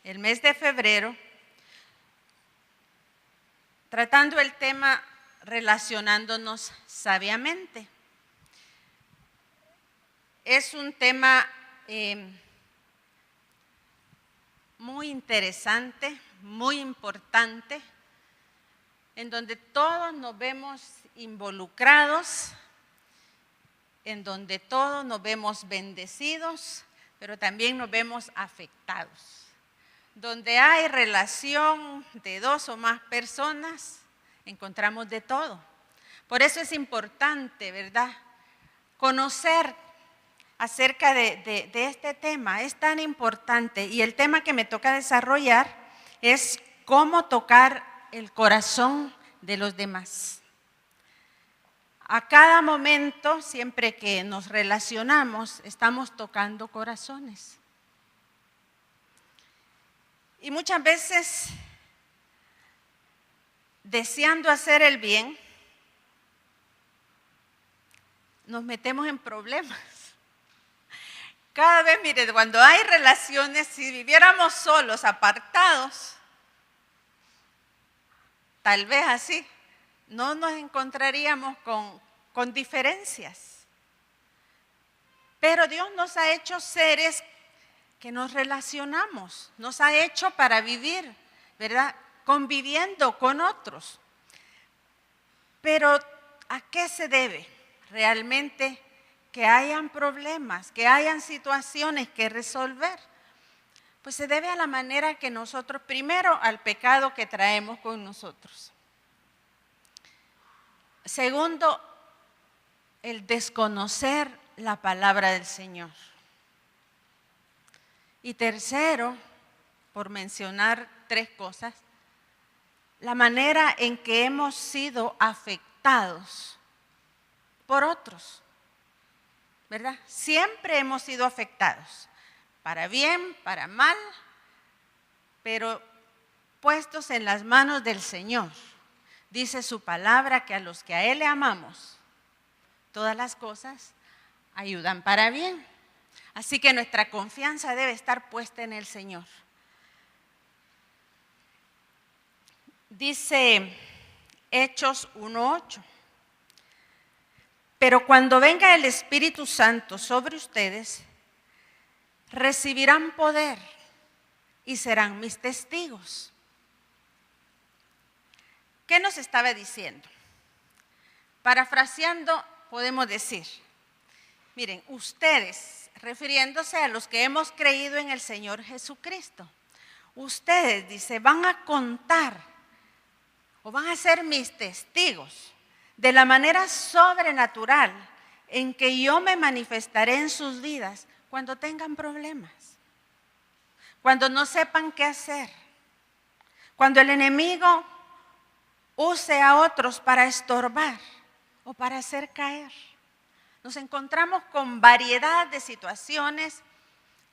el mes de febrero, tratando el tema relacionándonos sabiamente. Es un tema muy interesante, muy importante, en donde todos nos vemos involucrados, en donde todos nos vemos bendecidos, pero también nos vemos afectados. Donde hay relación de dos o más personas, encontramos de todo. Por eso es importante, ¿verdad?, conocer acerca de este tema. Es tan importante, y el tema que me toca desarrollar es cómo tocar el corazón de los demás. A cada momento, siempre que nos relacionamos, estamos tocando corazones. Y muchas veces, deseando hacer el bien, nos metemos en problemas. Cada vez, mire, cuando hay relaciones, si viviéramos solos, apartados, tal vez así, no nos encontraríamos con diferencias. Pero Dios nos ha hecho seres que nos relacionamos, nos ha hecho para vivir, ¿verdad?, conviviendo con otros. Pero ¿a qué se debe realmente que hayan problemas, que hayan situaciones que resolver? Pues se debe a la manera que nosotros, primero, al pecado que traemos con nosotros. Segundo, el desconocer la palabra del Señor. Y tercero, por mencionar tres cosas, la manera en que hemos sido afectados por otros, ¿verdad? Siempre hemos sido afectados, para bien, para mal, pero puestos en las manos del Señor. Dice su palabra que a los que a Él le amamos, todas las cosas ayudan para bien. Así que nuestra confianza debe estar puesta en el Señor. Dice Hechos 1:8. Pero cuando venga el Espíritu Santo sobre ustedes, recibirán poder y serán mis testigos. ¿Qué nos estaba diciendo? Parafraseando, podemos decir, miren, ustedes, refiriéndose a los que hemos creído en el Señor Jesucristo, ustedes, dice, van a contar o van a ser mis testigos de la manera sobrenatural en que yo me manifestaré en sus vidas cuando tengan problemas, cuando no sepan qué hacer, cuando el enemigo use a otros para estorbar o para hacer caer. Nos encontramos con variedad de situaciones,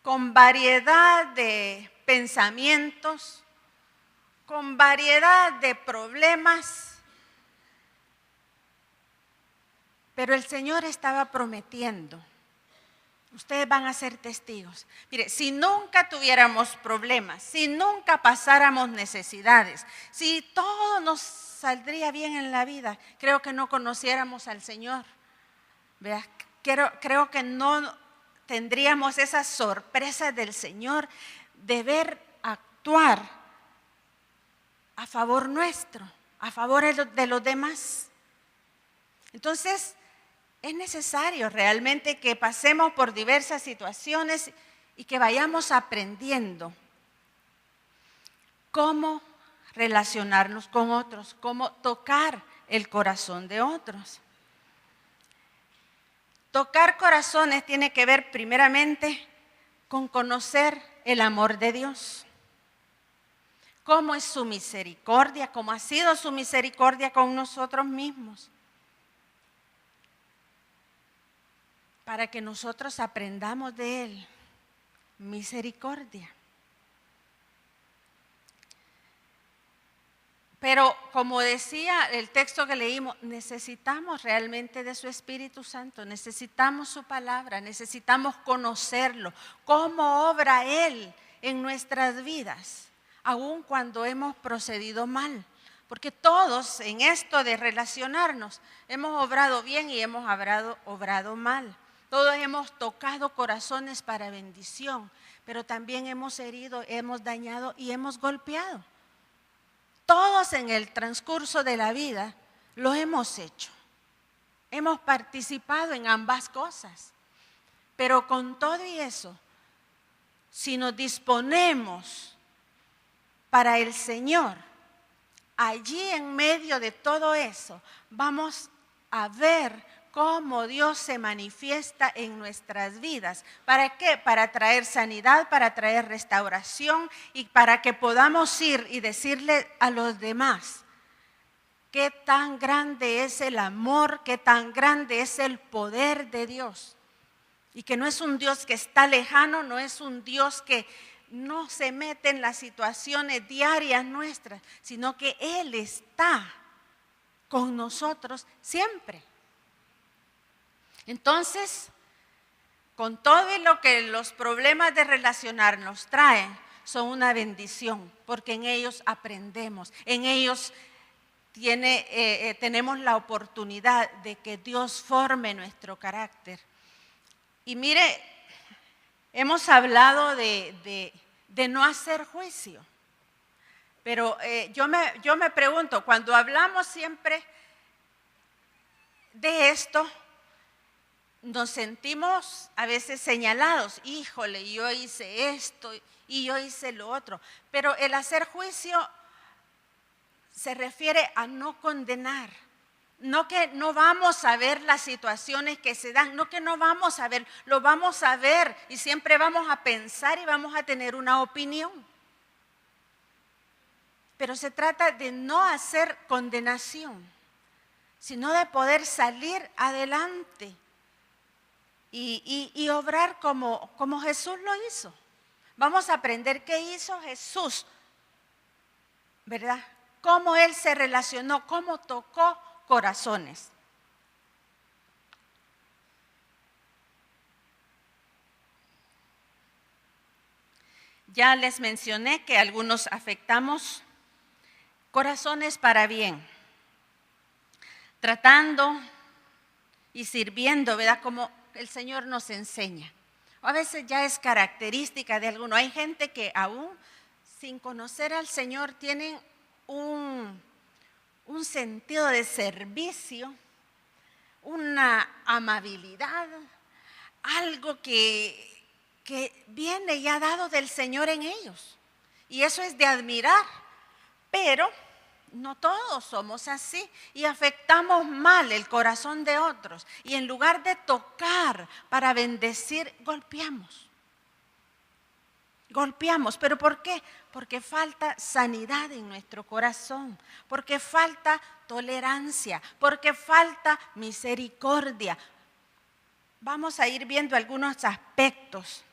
con variedad de pensamientos, con variedad de problemas. Pero el Señor estaba prometiendo, ustedes van a ser testigos. Mire, si nunca tuviéramos problemas, si nunca pasáramos necesidades, si todo nos saldría bien en la vida, creo que no conociéramos al Señor. ¿Verdad? Creo que no tendríamos esa sorpresa del Señor de ver actuar a favor nuestro, a favor de los demás. Entonces, es necesario realmente que pasemos por diversas situaciones y que vayamos aprendiendo cómo relacionarnos con otros, cómo tocar el corazón de otros. Tocar corazones tiene que ver primeramente con conocer el amor de Dios. Cómo es su misericordia, cómo ha sido su misericordia con nosotros mismos. Para que nosotros aprendamos de Él misericordia. Pero como decía el texto que leímos, necesitamos realmente de su Espíritu Santo, necesitamos su palabra, necesitamos conocerlo, cómo obra Él en nuestras vidas, aun cuando hemos procedido mal. Porque todos en esto de relacionarnos hemos obrado bien y hemos obrado mal. Todos hemos tocado corazones para bendición, pero también hemos herido, hemos dañado y hemos golpeado. Todos en el transcurso de la vida lo hemos hecho. Hemos participado en ambas cosas. Pero con todo y eso, si nos disponemos para el Señor, allí en medio de todo eso, vamos a ver cómo Dios se manifiesta en nuestras vidas. ¿Para qué? Para traer sanidad, para traer restauración y para que podamos ir y decirle a los demás qué tan grande es el amor, qué tan grande es el poder de Dios. Y que no es un Dios que está lejano, no es un Dios que no se mete en las situaciones diarias nuestras, sino que Él está con nosotros siempre. Entonces, con todo lo que los problemas de relacionarnos traen, son una bendición, porque en ellos aprendemos, en ellos tenemos la oportunidad de que Dios forme nuestro carácter. Y mire, hemos hablado de no hacer juicio, pero yo me pregunto, cuando hablamos siempre de esto, nos sentimos a veces señalados, híjole, yo hice esto y yo hice lo otro, pero el hacer juicio se refiere a no condenar. No que no vamos a ver las situaciones que se dan, no que no vamos a ver, lo vamos a ver y siempre vamos a pensar y vamos a tener una opinión. Pero se trata de no hacer condenación, sino de poder salir adelante y obrar como Jesús lo hizo. Vamos a aprender qué hizo Jesús, ¿verdad? Cómo Él se relacionó, cómo tocó corazones. Ya les mencioné que algunos afectamos corazones para bien, tratando y sirviendo, ¿verdad? Como el Señor nos enseña. A veces ya es característica de alguno. Hay gente que aún sin conocer al Señor tienen un sentido de servicio, una amabilidad, algo que viene ya dado del Señor en ellos. Y eso es de admirar, pero no todos somos así y afectamos mal el corazón de otros. Y en lugar de tocar para bendecir, golpeamos. Golpeamos, ¿pero por qué? Porque falta sanidad en nuestro corazón, porque falta tolerancia, porque falta misericordia. Vamos a ir viendo algunos aspectos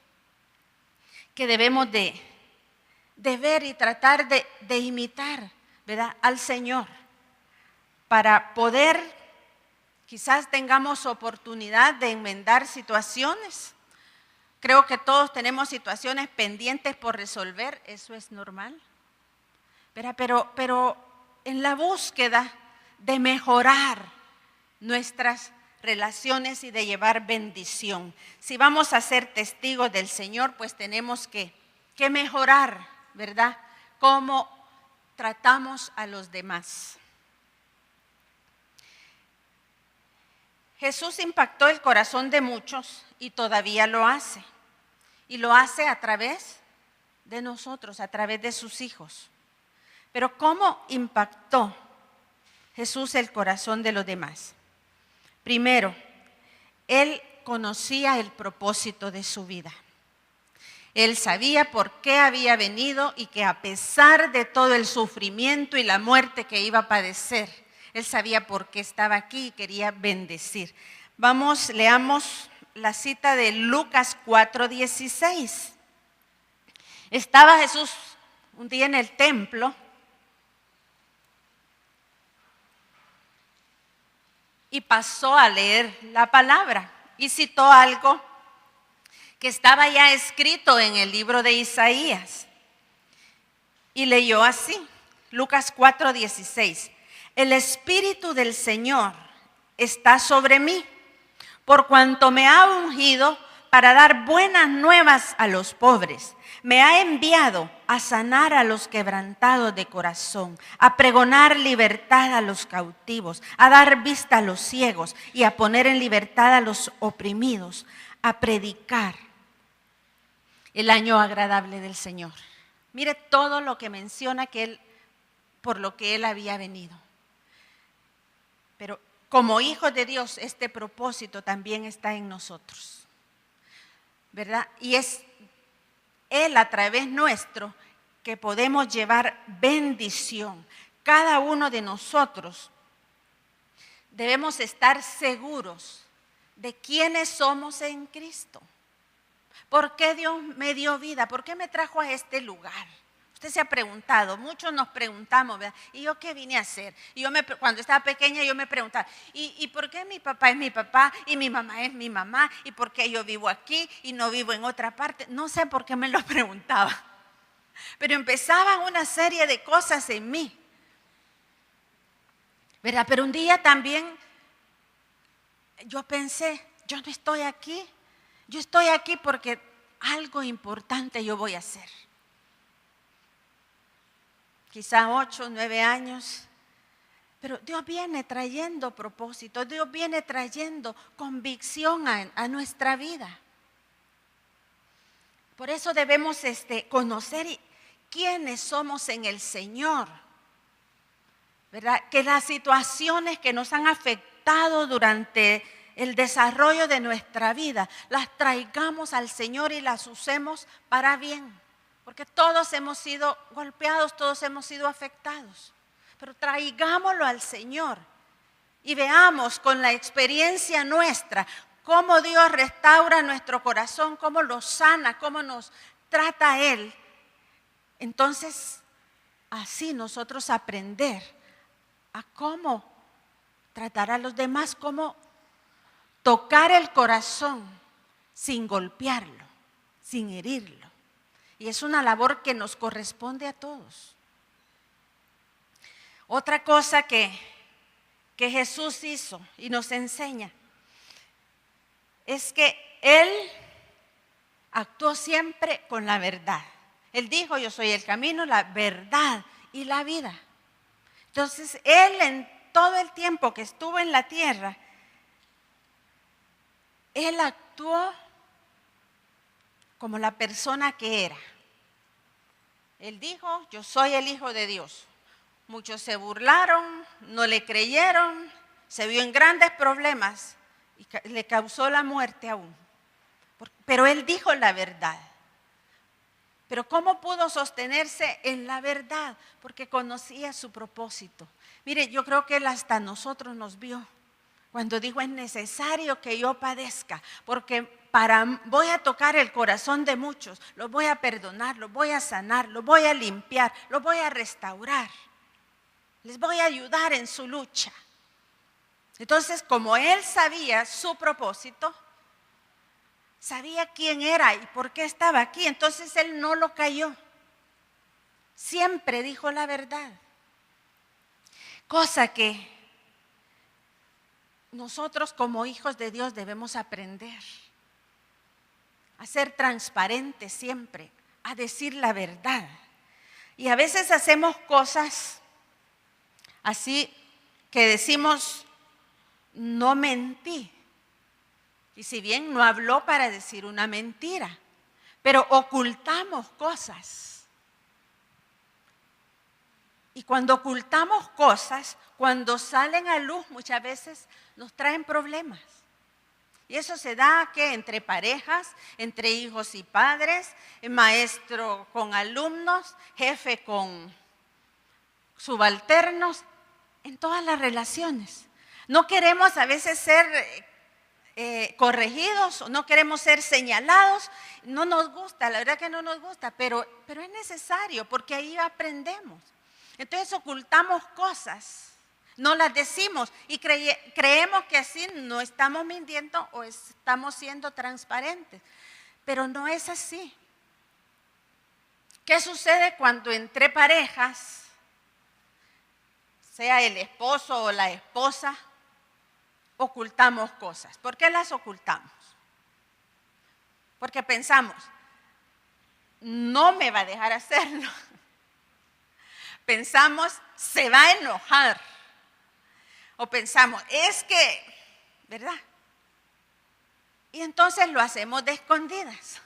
que debemos de ver y tratar de imitar, ¿verdad?, al Señor, para poder, quizás tengamos oportunidad de enmendar situaciones. Creo que todos tenemos situaciones pendientes por resolver, eso es normal. Pero en la búsqueda de mejorar nuestras relaciones y de llevar bendición. Si vamos a ser testigos del Señor, pues tenemos que mejorar, ¿verdad?, cómo tratamos a los demás. Jesús impactó el corazón de muchos y todavía lo hace. Y lo hace a través de nosotros, a través de sus hijos. Pero ¿cómo impactó Jesús el corazón de los demás? Primero, Él conocía el propósito de su vida. Él sabía por qué había venido y que a pesar de todo el sufrimiento y la muerte que iba a padecer, Él sabía por qué estaba aquí y quería bendecir. Leamos la cita de Lucas 4:16. Estaba Jesús un día en el templo y pasó a leer la palabra y citó algo que estaba ya escrito en el libro de Isaías. Y leyó así, Lucas 4:16. El Espíritu del Señor está sobre mí, por cuanto me ha ungido para dar buenas nuevas a los pobres. Me ha enviado a sanar a los quebrantados de corazón, a pregonar libertad a los cautivos, a dar vista a los ciegos y a poner en libertad a los oprimidos, a predicar el año agradable del Señor. Mire todo lo que menciona que él, por lo que él había venido. Pero como hijos de Dios, este propósito también está en nosotros, ¿verdad? Y es Él a través nuestro que podemos llevar bendición. Cada uno de nosotros debemos estar seguros de quiénes somos en Cristo. ¿Por qué Dios me dio vida? ¿Por qué me trajo a este lugar? Usted se ha preguntado, muchos nos preguntamos, ¿verdad? ¿Y yo qué vine a hacer? Y cuando estaba pequeña yo me preguntaba, ¿y por qué mi papá es mi papá y mi mamá es mi mamá? ¿Y por qué yo vivo aquí y no vivo en otra parte? No sé por qué me lo preguntaba, pero empezaban una serie de cosas en mí, ¿verdad? Pero un día también yo pensé, yo no estoy aquí, yo estoy aquí porque algo importante yo voy a hacer. Quizá 8, 9 años, pero Dios viene trayendo propósito, Dios viene trayendo convicción a nuestra vida. Por eso debemos conocer quiénes somos en el Señor, ¿verdad? Que las situaciones que nos han afectado durante el desarrollo de nuestra vida, las traigamos al Señor y las usemos para bien. Porque todos hemos sido golpeados, todos hemos sido afectados. Pero traigámoslo al Señor y veamos con la experiencia nuestra cómo Dios restaura nuestro corazón, cómo lo sana, cómo nos trata Él. Entonces, así nosotros aprender a cómo tratar a los demás, cómo tocar el corazón sin golpearlo, sin herirlo. Y es una labor que nos corresponde a todos. Otra cosa que Jesús hizo y nos enseña es que Él actuó siempre con la verdad. Él dijo, yo soy el camino, la verdad y la vida. Entonces, Él en todo el tiempo que estuvo en la tierra, Él actuó como la persona que era. Él dijo, yo soy el Hijo de Dios. Muchos se burlaron, no le creyeron, se vio en grandes problemas y le causó la muerte aún. Pero Él dijo la verdad. Pero ¿cómo pudo sostenerse en la verdad? Porque conocía su propósito. Mire, yo creo que Él hasta nosotros nos vio cuando dijo, es necesario que yo padezca, porque voy a tocar el corazón de muchos, los voy a perdonar, los voy a sanar, los voy a limpiar, los voy a restaurar. Les voy a ayudar en su lucha. Entonces, como Él sabía su propósito, sabía quién era y por qué estaba aquí, entonces Él no lo cayó. Siempre dijo la verdad. Cosa que nosotros como hijos de Dios debemos aprender. A ser transparentes siempre, a decir la verdad. Y a veces hacemos cosas así que decimos, no mentí. Y si bien no habló para decir una mentira, pero ocultamos cosas. Y cuando ocultamos cosas, cuando salen a luz muchas veces nos traen problemas. Y eso se da que entre parejas, entre hijos y padres, maestro con alumnos, jefe con subalternos, en todas las relaciones. No queremos a veces ser corregidos, no queremos ser señalados, no nos gusta, la verdad que no nos gusta, pero es necesario porque ahí aprendemos. Entonces ocultamos cosas, no las decimos y creemos que así no estamos mintiendo o estamos siendo transparentes. Pero no es así. ¿Qué sucede cuando entre parejas, sea el esposo o la esposa, ocultamos cosas? ¿Por qué las ocultamos? Porque pensamos, no me va a dejar hacerlo. Pensamos, se va a enojar. O pensamos, es que, ¿verdad? Y entonces lo hacemos de escondidas.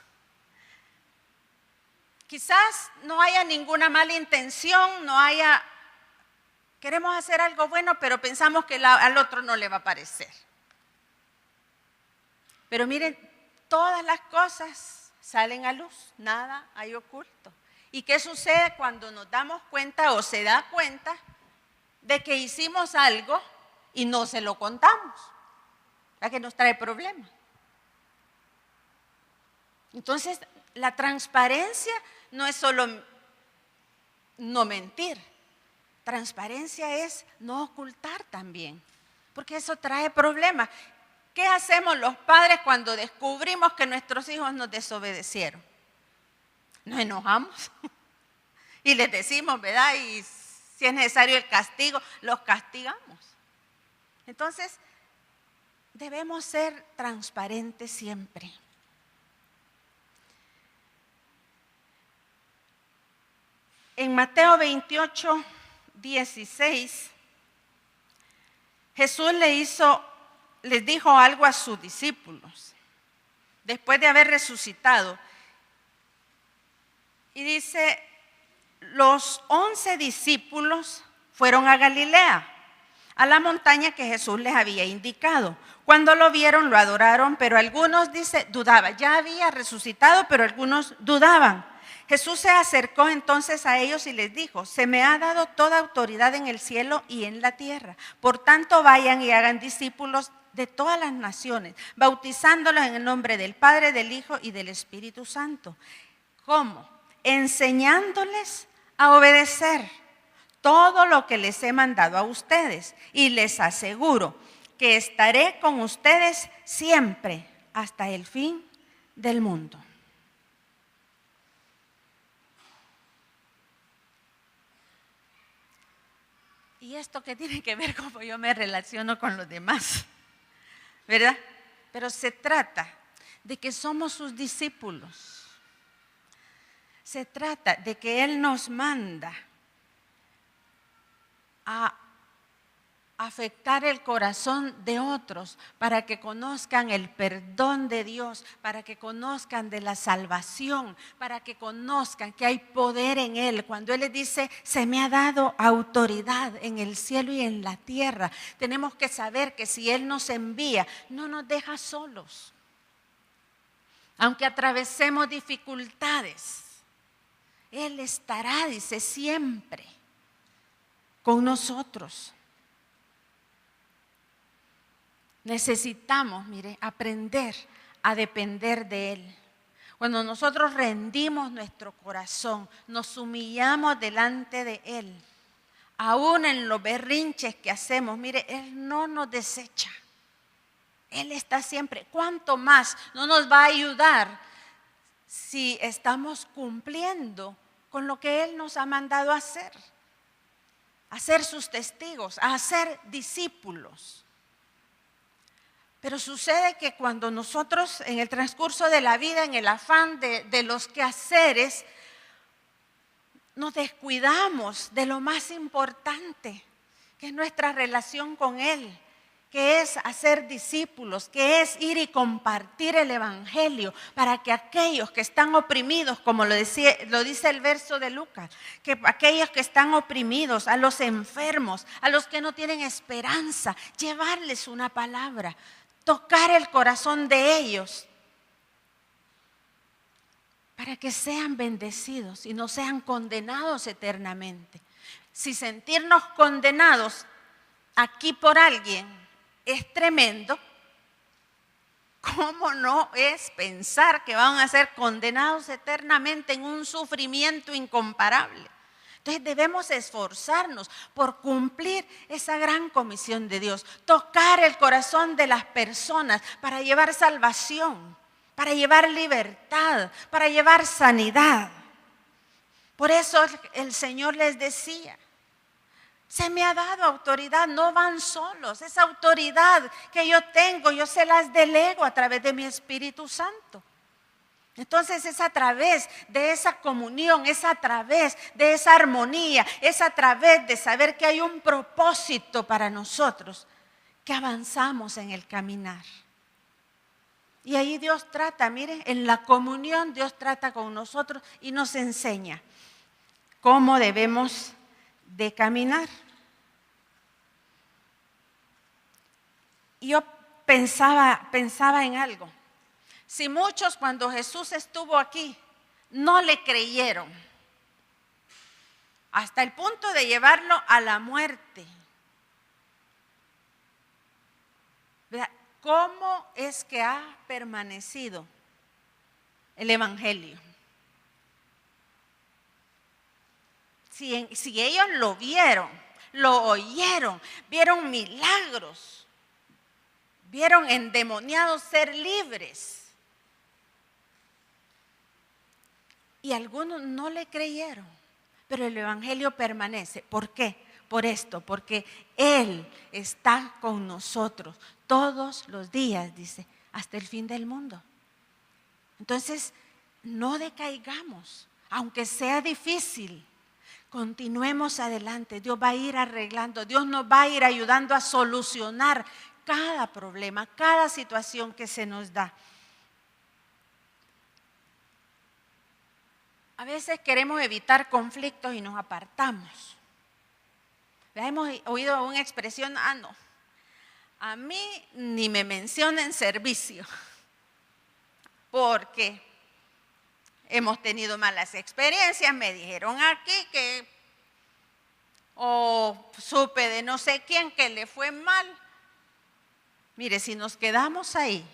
Quizás no haya ninguna mala intención, queremos hacer algo bueno, pero pensamos que al otro no le va a parecer. Pero miren, todas las cosas salen a luz, nada hay oculto. ¿Y qué sucede cuando nos damos cuenta o se da cuenta de que hicimos algo y no se lo contamos? ¿Verdad que nos trae problemas? Entonces, la transparencia no es solo no mentir. Transparencia es no ocultar también, porque eso trae problemas. ¿Qué hacemos los padres cuando descubrimos que nuestros hijos nos desobedecieron? Nos enojamos y les decimos, ¿verdad? Y si es necesario el castigo, los castigamos. Entonces, debemos ser transparentes siempre. En Mateo 28, 16, Jesús les dijo algo a sus discípulos, después de haber resucitado. Y dice, los 11 discípulos fueron a Galilea, a la montaña que Jesús les había indicado. Cuando lo vieron, lo adoraron, pero algunos, dice, dudaban. Ya había resucitado, pero algunos dudaban. Jesús se acercó entonces a ellos y les dijo, se me ha dado toda autoridad en el cielo y en la tierra. Por tanto, vayan y hagan discípulos de todas las naciones, bautizándolos en el nombre del Padre, del Hijo y del Espíritu Santo. ¿Cómo? Enseñándoles a obedecer todo lo que les he mandado a ustedes. Y les aseguro que estaré con ustedes siempre hasta el fin del mundo. ¿Y esto qué tiene que ver cómo yo me relaciono con los demás? ¿Verdad? Pero se trata de que somos sus discípulos. Se trata de que Él nos manda a afectar el corazón de otros para que conozcan el perdón de Dios, para que conozcan de la salvación, para que conozcan que hay poder en Él. Cuando Él les dice, se me ha dado autoridad en el cielo y en la tierra, tenemos que saber que si Él nos envía, no nos deja solos. Aunque atravesemos dificultades, Él estará, dice, siempre con nosotros. Necesitamos, mire, aprender a depender de Él. Cuando nosotros rendimos nuestro corazón, nos humillamos delante de Él, aún en los berrinches que hacemos, mire, Él no nos desecha. Él está siempre. ¿Cuánto más no nos va a ayudar si estamos cumpliendo con lo que Él nos ha mandado a hacer? A ser sus testigos, a ser discípulos. Pero sucede que cuando nosotros en el transcurso de la vida, en el afán de los quehaceres, nos descuidamos de lo más importante, que es nuestra relación con Él, que es hacer discípulos, que es ir y compartir el Evangelio para que aquellos que están oprimidos, como lo dice el verso de Lucas, que aquellos que están oprimidos, a los enfermos, a los que no tienen esperanza, llevarles una palabra, tocar el corazón de ellos para que sean bendecidos y no sean condenados eternamente. Si sentirnos condenados aquí por alguien es tremendo, ¿cómo no es pensar que van a ser condenados eternamente en un sufrimiento incomparable? Entonces debemos esforzarnos por cumplir esa gran comisión de Dios, tocar el corazón de las personas para llevar salvación, para llevar libertad, para llevar sanidad. Por eso el Señor les decía, se me ha dado autoridad, no van solos. Esa autoridad que yo tengo, yo se las delego a través de mi Espíritu Santo. Entonces es a través de esa comunión, es a través de esa armonía, es a través de saber que hay un propósito para nosotros que avanzamos en el caminar. Y ahí Dios trata, mire, en la comunión Dios trata con nosotros y nos enseña cómo debemos de caminar. Y yo pensaba en algo. Si muchos cuando Jesús estuvo aquí no le creyeron, hasta el punto de llevarlo a la muerte, ¿cómo es que ha permanecido el Evangelio? Si ellos lo vieron, lo oyeron, vieron milagros, vieron endemoniados ser libres, y algunos no le creyeron, pero el Evangelio permanece. ¿Por qué? Por esto, porque Él está con nosotros todos los días, dice, hasta el fin del mundo. Entonces, no decaigamos, aunque sea difícil, continuemos adelante. Dios va a ir arreglando, Dios nos va a ir ayudando a solucionar cada problema, cada situación que se nos da. A veces queremos evitar conflictos y nos apartamos. Hemos oído una expresión, no, a mí ni me mencionen servicio, porque hemos tenido malas experiencias, me dijeron aquí que, o supe de no sé quién que le fue mal. Mire, si nos quedamos ahí,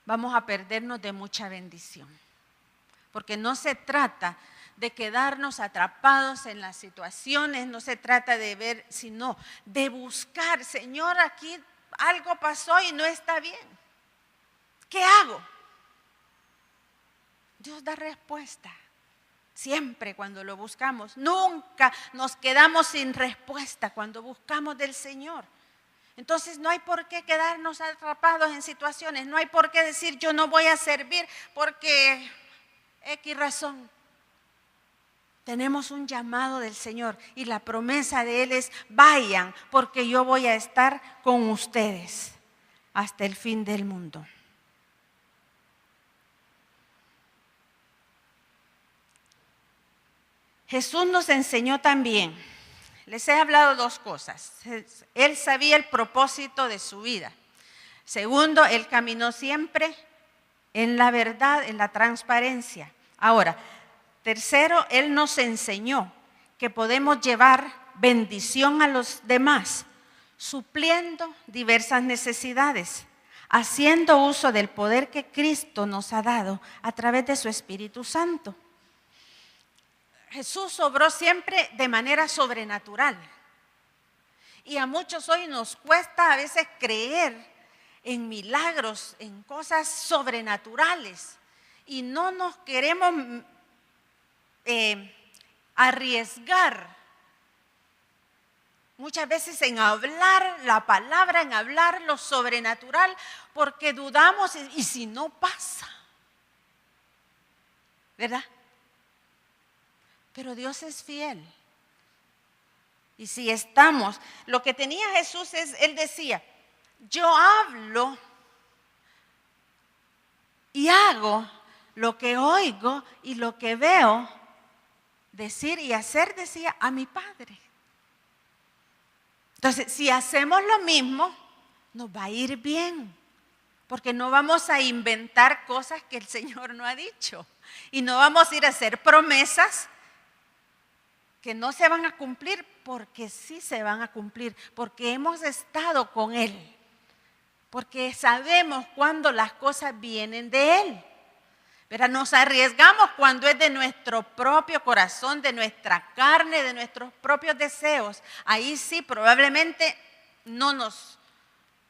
vamos a perdernos de mucha bendición. Porque no se trata de quedarnos atrapados en las situaciones, no se trata de ver, sino de buscar, Señor, aquí algo pasó y no está bien. ¿Qué hago? Dios da respuesta. Siempre cuando lo buscamos, nunca nos quedamos sin respuesta cuando buscamos del Señor. Entonces no hay por qué quedarnos atrapados en situaciones, no hay por qué decir yo no voy a servir porque X razón. Tenemos un llamado del Señor y la promesa de Él es vayan porque yo voy a estar con ustedes hasta el fin del mundo. Jesús nos enseñó también, les he hablado dos cosas. Él sabía el propósito de su vida. Segundo, Él caminó siempre en la verdad, en la transparencia. Ahora, tercero, Él nos enseñó que podemos llevar bendición a los demás, supliendo diversas necesidades, haciendo uso del poder que Cristo nos ha dado a través de su Espíritu Santo. Jesús obró siempre de manera sobrenatural. Y a muchos hoy nos cuesta a veces creer en milagros, en cosas sobrenaturales. Y no nos queremos arriesgar muchas veces en hablar la palabra, en hablar lo sobrenatural, porque dudamos y si no pasa, ¿verdad? Pero Dios es fiel. Y si estamos, lo que tenía Jesús es, Él decía, yo hablo y hago lo que oigo y lo que veo decir y hacer, decía, a mi Padre. Entonces, si hacemos lo mismo, nos va a ir bien, porque no vamos a inventar cosas que el Señor no ha dicho y no vamos a ir a hacer promesas que no se van a cumplir, porque sí se van a cumplir, porque hemos estado con Él, porque sabemos cuando las cosas vienen de Él. Pero nos arriesgamos cuando es de nuestro propio corazón, de nuestra carne, de nuestros propios deseos. Ahí sí probablemente no nos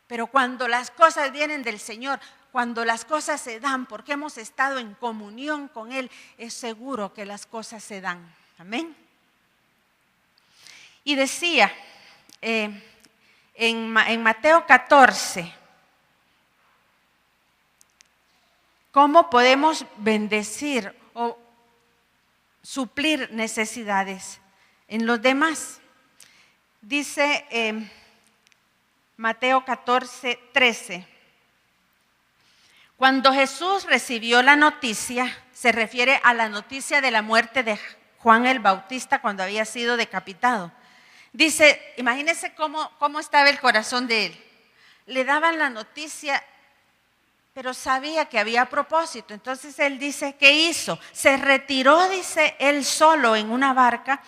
Pero cuando las cosas vienen del Señor, cuando las cosas se dan, porque hemos estado en comunión con Él, es seguro que las cosas se dan. Amén. Y decía en Mateo 14, ¿cómo podemos bendecir o suplir necesidades en los demás? Dice Mateo 14, 13. Cuando Jesús recibió la noticia, se refiere a la noticia de la muerte de Juan el Bautista cuando había sido decapitado. Dice, imagínense cómo estaba el corazón de él. Le daban la noticia, pero sabía que había propósito. Entonces él dice, ¿qué hizo? Se retiró, dice él solo en una barca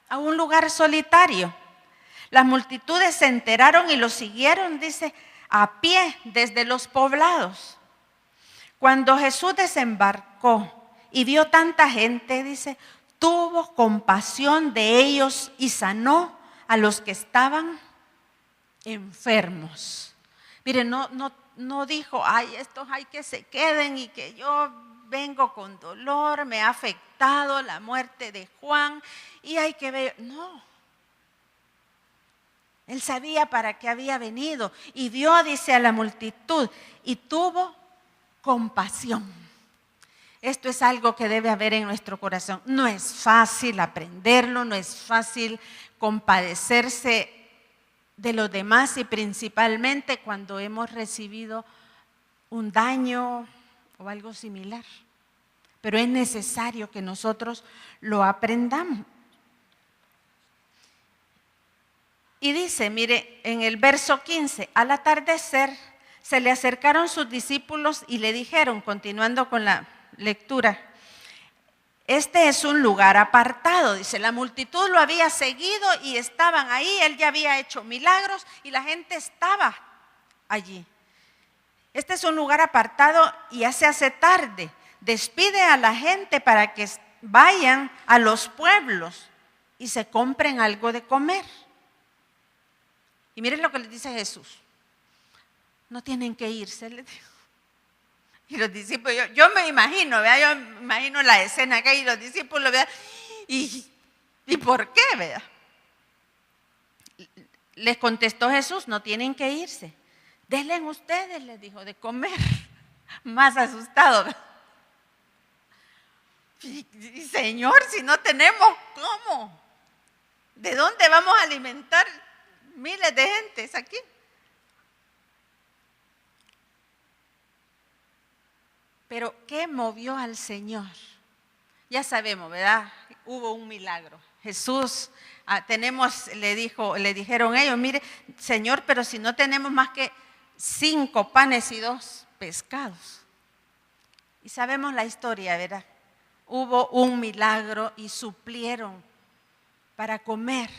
a un lugar solitario. Las multitudes se enteraron y lo siguieron, dice, a pie desde los poblados. Cuando Jesús desembarcó y vio tanta gente, dice, tuvo compasión de ellos y sanó a los que estaban enfermos. Miren, no dijo, ay, estos hay que se queden y que yo vengo con dolor, me ha afectado la muerte de Juan y hay que ver. No. Él sabía para qué había venido y vio, dice, a la multitud y tuvo compasión. Esto es algo que debe haber en nuestro corazón. No es fácil aprenderlo, no es fácil compadecerse de los demás y principalmente cuando hemos recibido un daño o algo similar. Pero es necesario que nosotros lo aprendamos. Y dice, mire, en el verso 15, al atardecer se le acercaron sus discípulos y le dijeron, continuando con la lectura, este es un lugar apartado, dice, la multitud lo había seguido y estaban ahí, él ya había hecho milagros y la gente estaba allí. Este es un lugar apartado y ya se hace tarde, despide a la gente para que vayan a los pueblos y se compren algo de comer. Y miren lo que les dice Jesús, no tienen que irse, les dijo. Y los discípulos, yo me imagino, ¿verdad? Yo me imagino la escena que hay, los discípulos, ¿verdad? ¿Y por qué, verdad? Les contestó Jesús, no tienen que irse. Denle ustedes, les dijo, de comer. Más asustado. Y, Señor, si no tenemos, ¿cómo? ¿De dónde vamos a alimentar miles de gentes aquí? Pero ¿qué movió al Señor? Ya sabemos, ¿verdad? Hubo un milagro. Jesús, le dijeron ellos, mire, Señor, pero si no tenemos más que 5 panes y 2 pescados. Y sabemos la historia, ¿verdad? Hubo un milagro y suplieron para comer.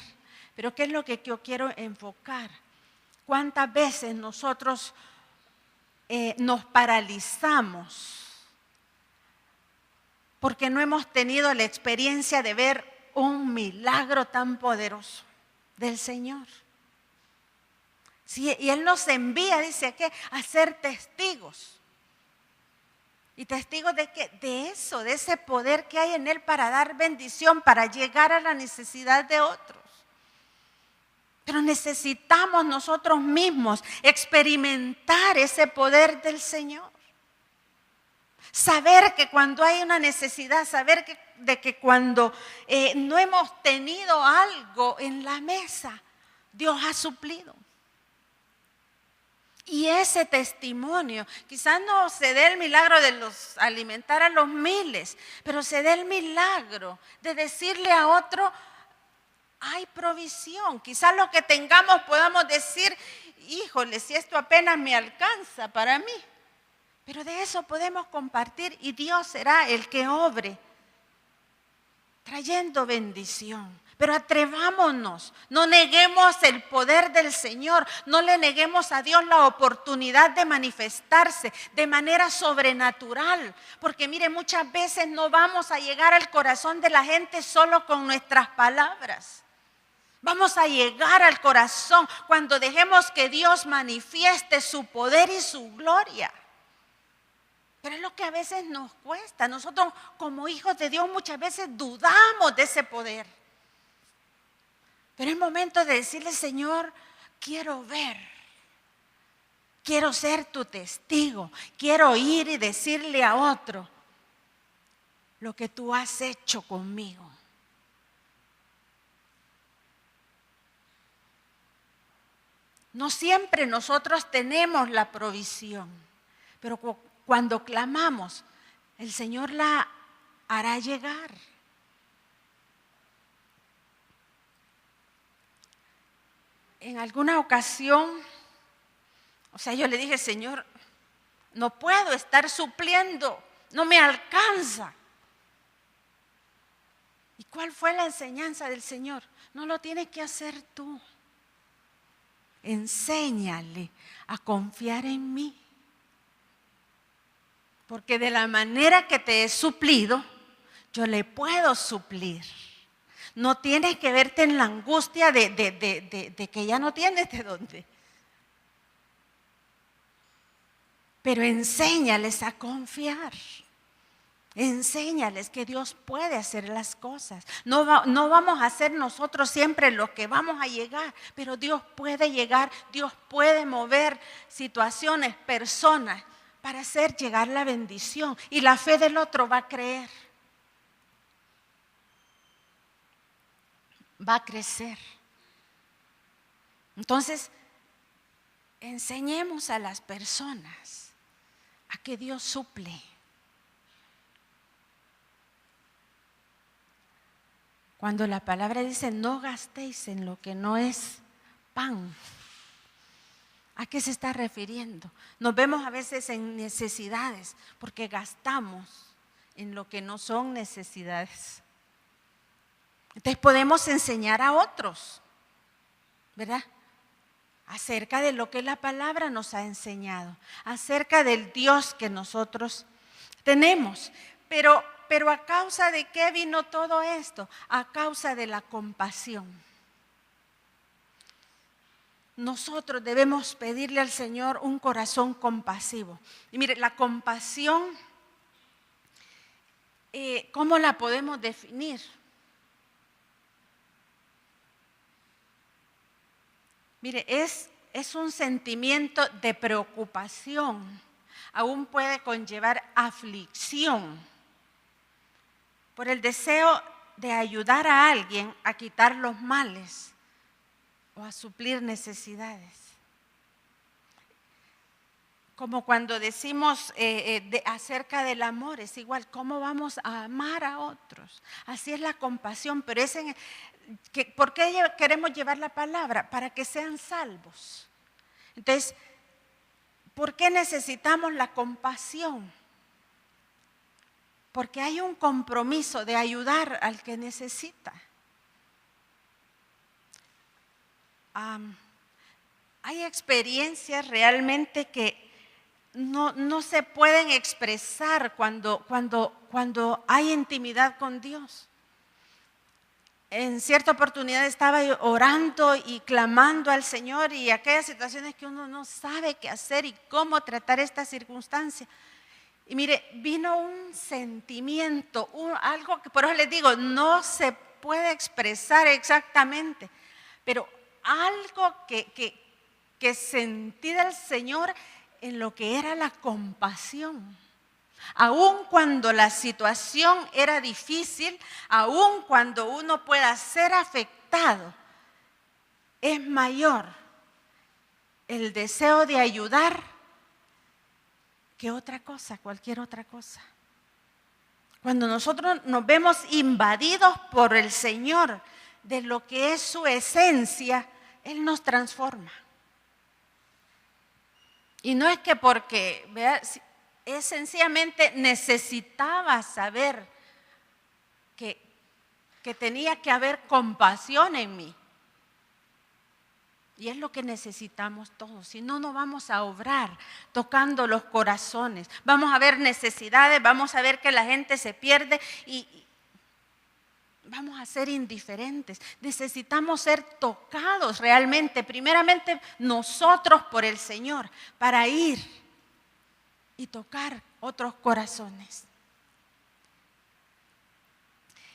Pero ¿qué es lo que yo quiero enfocar? ¿Cuántas veces nosotros nos paralizamos porque no hemos tenido la experiencia de ver un milagro tan poderoso del Señor? Sí, y Él nos envía, dice, a ser testigos. ¿Y testigos de qué? De eso, de ese poder que hay en Él para dar bendición, para llegar a la necesidad de otros. Pero necesitamos nosotros mismos experimentar ese poder del Señor. Saber que cuando hay una necesidad, saber que cuando no hemos tenido algo en la mesa, Dios ha suplido. Y ese testimonio, quizás no se dé el milagro de alimentar a los miles, pero se dé el milagro de decirle a otro, hay provisión. Quizás lo que tengamos podamos decir, híjole, si esto apenas me alcanza para mí. Pero de eso podemos compartir y Dios será el que obre, trayendo bendición. Pero atrevámonos, no neguemos el poder del Señor, no le neguemos a Dios la oportunidad de manifestarse de manera sobrenatural. Porque mire, muchas veces no vamos a llegar al corazón de la gente solo con nuestras palabras. Vamos a llegar al corazón cuando dejemos que Dios manifieste su poder y su gloria. Pero es lo que a veces nos cuesta. Nosotros como hijos de Dios muchas veces dudamos de ese poder. Pero es momento de decirle, Señor, quiero ver. Quiero ser tu testigo. Quiero ir y decirle a otro lo que tú has hecho conmigo. No siempre nosotros tenemos la provisión, pero cuando clamamos, el Señor la hará llegar. En alguna ocasión, yo le dije, Señor, no puedo estar supliendo, no me alcanza. ¿Y cuál fue la enseñanza del Señor? No lo tienes que hacer tú. Enséñale a confiar en mí. Porque de la manera que te he suplido, yo le puedo suplir. No tienes que verte en la angustia de que ya no tienes de dónde. Pero enséñales a confiar. Enséñales que Dios puede hacer las cosas. No vamos a hacer nosotros siempre lo que vamos a llegar, pero Dios puede llegar, Dios puede mover situaciones, personas, para hacer llegar la bendición. Y la fe del otro va a creer. Va a crecer. Entonces, enseñemos a las personas a que Dios suple. Cuando la palabra dice, no gastéis en lo que no es pan, ¿a qué se está refiriendo? Nos vemos a veces en necesidades porque gastamos en lo que no son necesidades. Entonces podemos enseñar a otros, ¿verdad? Acerca de lo que la palabra nos ha enseñado, acerca del Dios que nosotros tenemos. Pero ¿a causa de qué vino todo esto? A causa de la compasión. Nosotros debemos pedirle al Señor un corazón compasivo. Y mire, la compasión, ¿cómo la podemos definir? Mire, es un sentimiento de preocupación. Aún puede conllevar aflicción por el deseo de ayudar a alguien a quitar los males o a suplir necesidades. Como cuando decimos acerca del amor, es igual, ¿cómo vamos a amar a otros? Así es la compasión, pero ¿por qué queremos llevar la palabra? Para que sean salvos. Entonces, ¿por qué necesitamos la compasión? Porque hay un compromiso de ayudar al que necesita. Hay experiencias realmente que no se pueden expresar cuando hay intimidad con Dios. En cierta oportunidad estaba orando y clamando al Señor, y aquellas situaciones que uno no sabe qué hacer y cómo tratar esta circunstancia. Y mire, vino un sentimiento, algo que por eso les digo, no se puede expresar exactamente, pero algo que sentí del Señor en lo que era la compasión. Aun cuando la situación era difícil, aun cuando uno pueda ser afectado, es mayor el deseo de ayudar que otra cosa, cualquier otra cosa. Cuando nosotros nos vemos invadidos por el Señor de lo que es su esencia, Él nos transforma. Y no es que porque, vea, es sencillamente necesitaba saber que tenía que haber compasión en mí. Y es lo que necesitamos todos, si no, no vamos a obrar tocando los corazones. Vamos a ver necesidades, vamos a ver que la gente se pierde y vamos a ser indiferentes. Necesitamos ser tocados realmente, primeramente nosotros por el Señor, para ir y tocar otros corazones.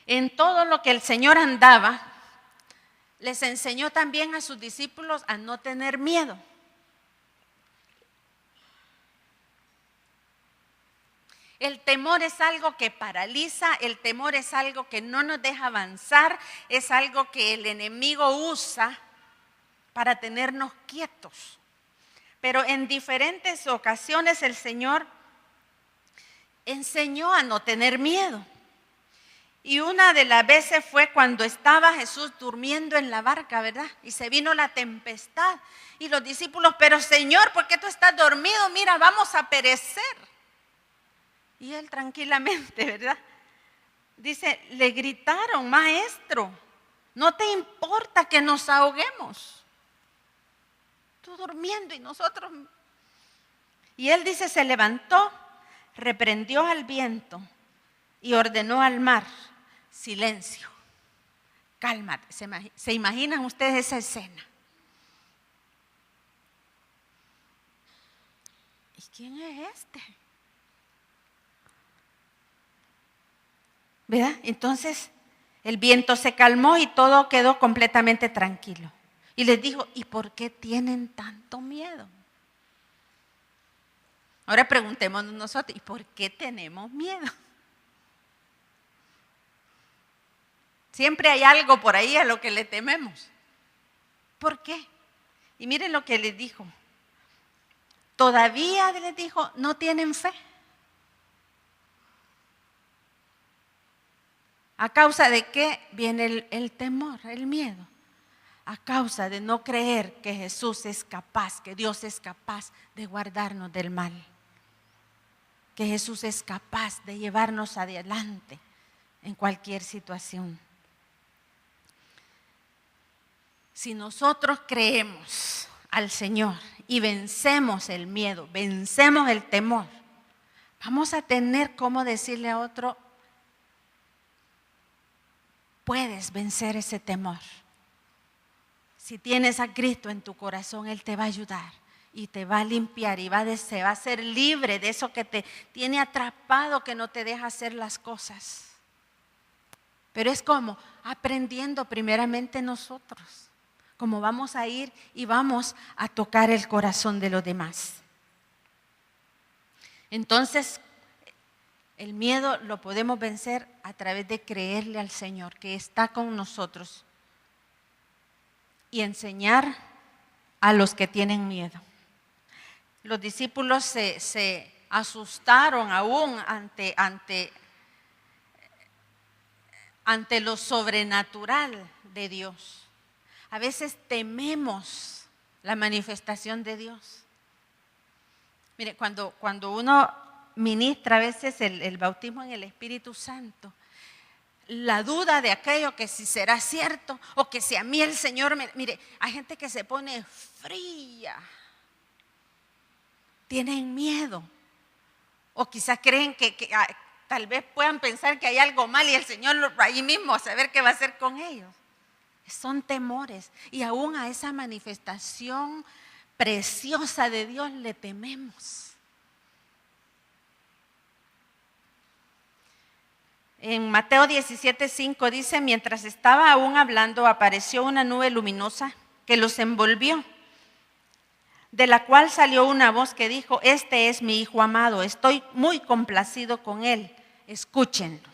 En todo lo que el Señor andaba, les enseñó también a sus discípulos a no tener miedo. El temor es algo que paraliza, el temor es algo que no nos deja avanzar, es algo que el enemigo usa para tenernos quietos. Pero en diferentes ocasiones el Señor enseñó a no tener miedo. Y una de las veces fue cuando estaba Jesús durmiendo en la barca, ¿verdad? Y se vino la tempestad. Y los discípulos, pero Señor, ¿por qué tú estás dormido? Mira, vamos a perecer. Y él tranquilamente, ¿verdad? Dice, le gritaron, maestro, ¿no te importa que nos ahoguemos? Tú durmiendo y nosotros. Y él dice, se levantó, reprendió al viento y ordenó al mar, silencio, cálmate. ¿Se imaginan ustedes esa escena? ¿Y quién es este? ¿Verdad? Entonces el viento se calmó y todo quedó completamente tranquilo. Y les dijo, ¿y por qué tienen tanto miedo? Ahora preguntémonos nosotros, ¿y por qué tenemos miedo? Siempre hay algo por ahí a lo que le tememos. ¿Por qué? Y miren lo que les dijo. Todavía les dijo, no tienen fe. ¿A causa de qué viene el temor, el miedo? A causa de no creer que Jesús es capaz, que Dios es capaz de guardarnos del mal. Que Jesús es capaz de llevarnos adelante en cualquier situación. Si nosotros creemos al Señor y vencemos el miedo, vencemos el temor, vamos a tener cómo decirle a otro, puedes vencer ese temor. Si tienes a Cristo en tu corazón, Él te va a ayudar y te va a limpiar y se va a hacer libre de eso que te tiene atrapado, que no te deja hacer las cosas. Pero es como aprendiendo primeramente nosotros, como vamos a ir y vamos a tocar el corazón de los demás. Entonces, el miedo lo podemos vencer a través de creerle al Señor que está con nosotros y enseñar a los que tienen miedo. Los discípulos se asustaron aún ante lo sobrenatural de Dios. A veces tememos la manifestación de Dios. Mire, cuando uno ministra a veces el bautismo en el Espíritu Santo, la duda de aquello que si será cierto o que si a mí el Señor mire, hay gente que se pone fría, tienen miedo o quizás creen que tal vez puedan pensar que hay algo mal y el Señor ahí mismo a saber qué va a hacer con ellos. Son temores y aún a esa manifestación preciosa de Dios le tememos. En Mateo 17:5 dice, mientras estaba aún hablando, apareció una nube luminosa que los envolvió, de la cual salió una voz que dijo, este es mi Hijo amado, estoy muy complacido con él, escúchenlo.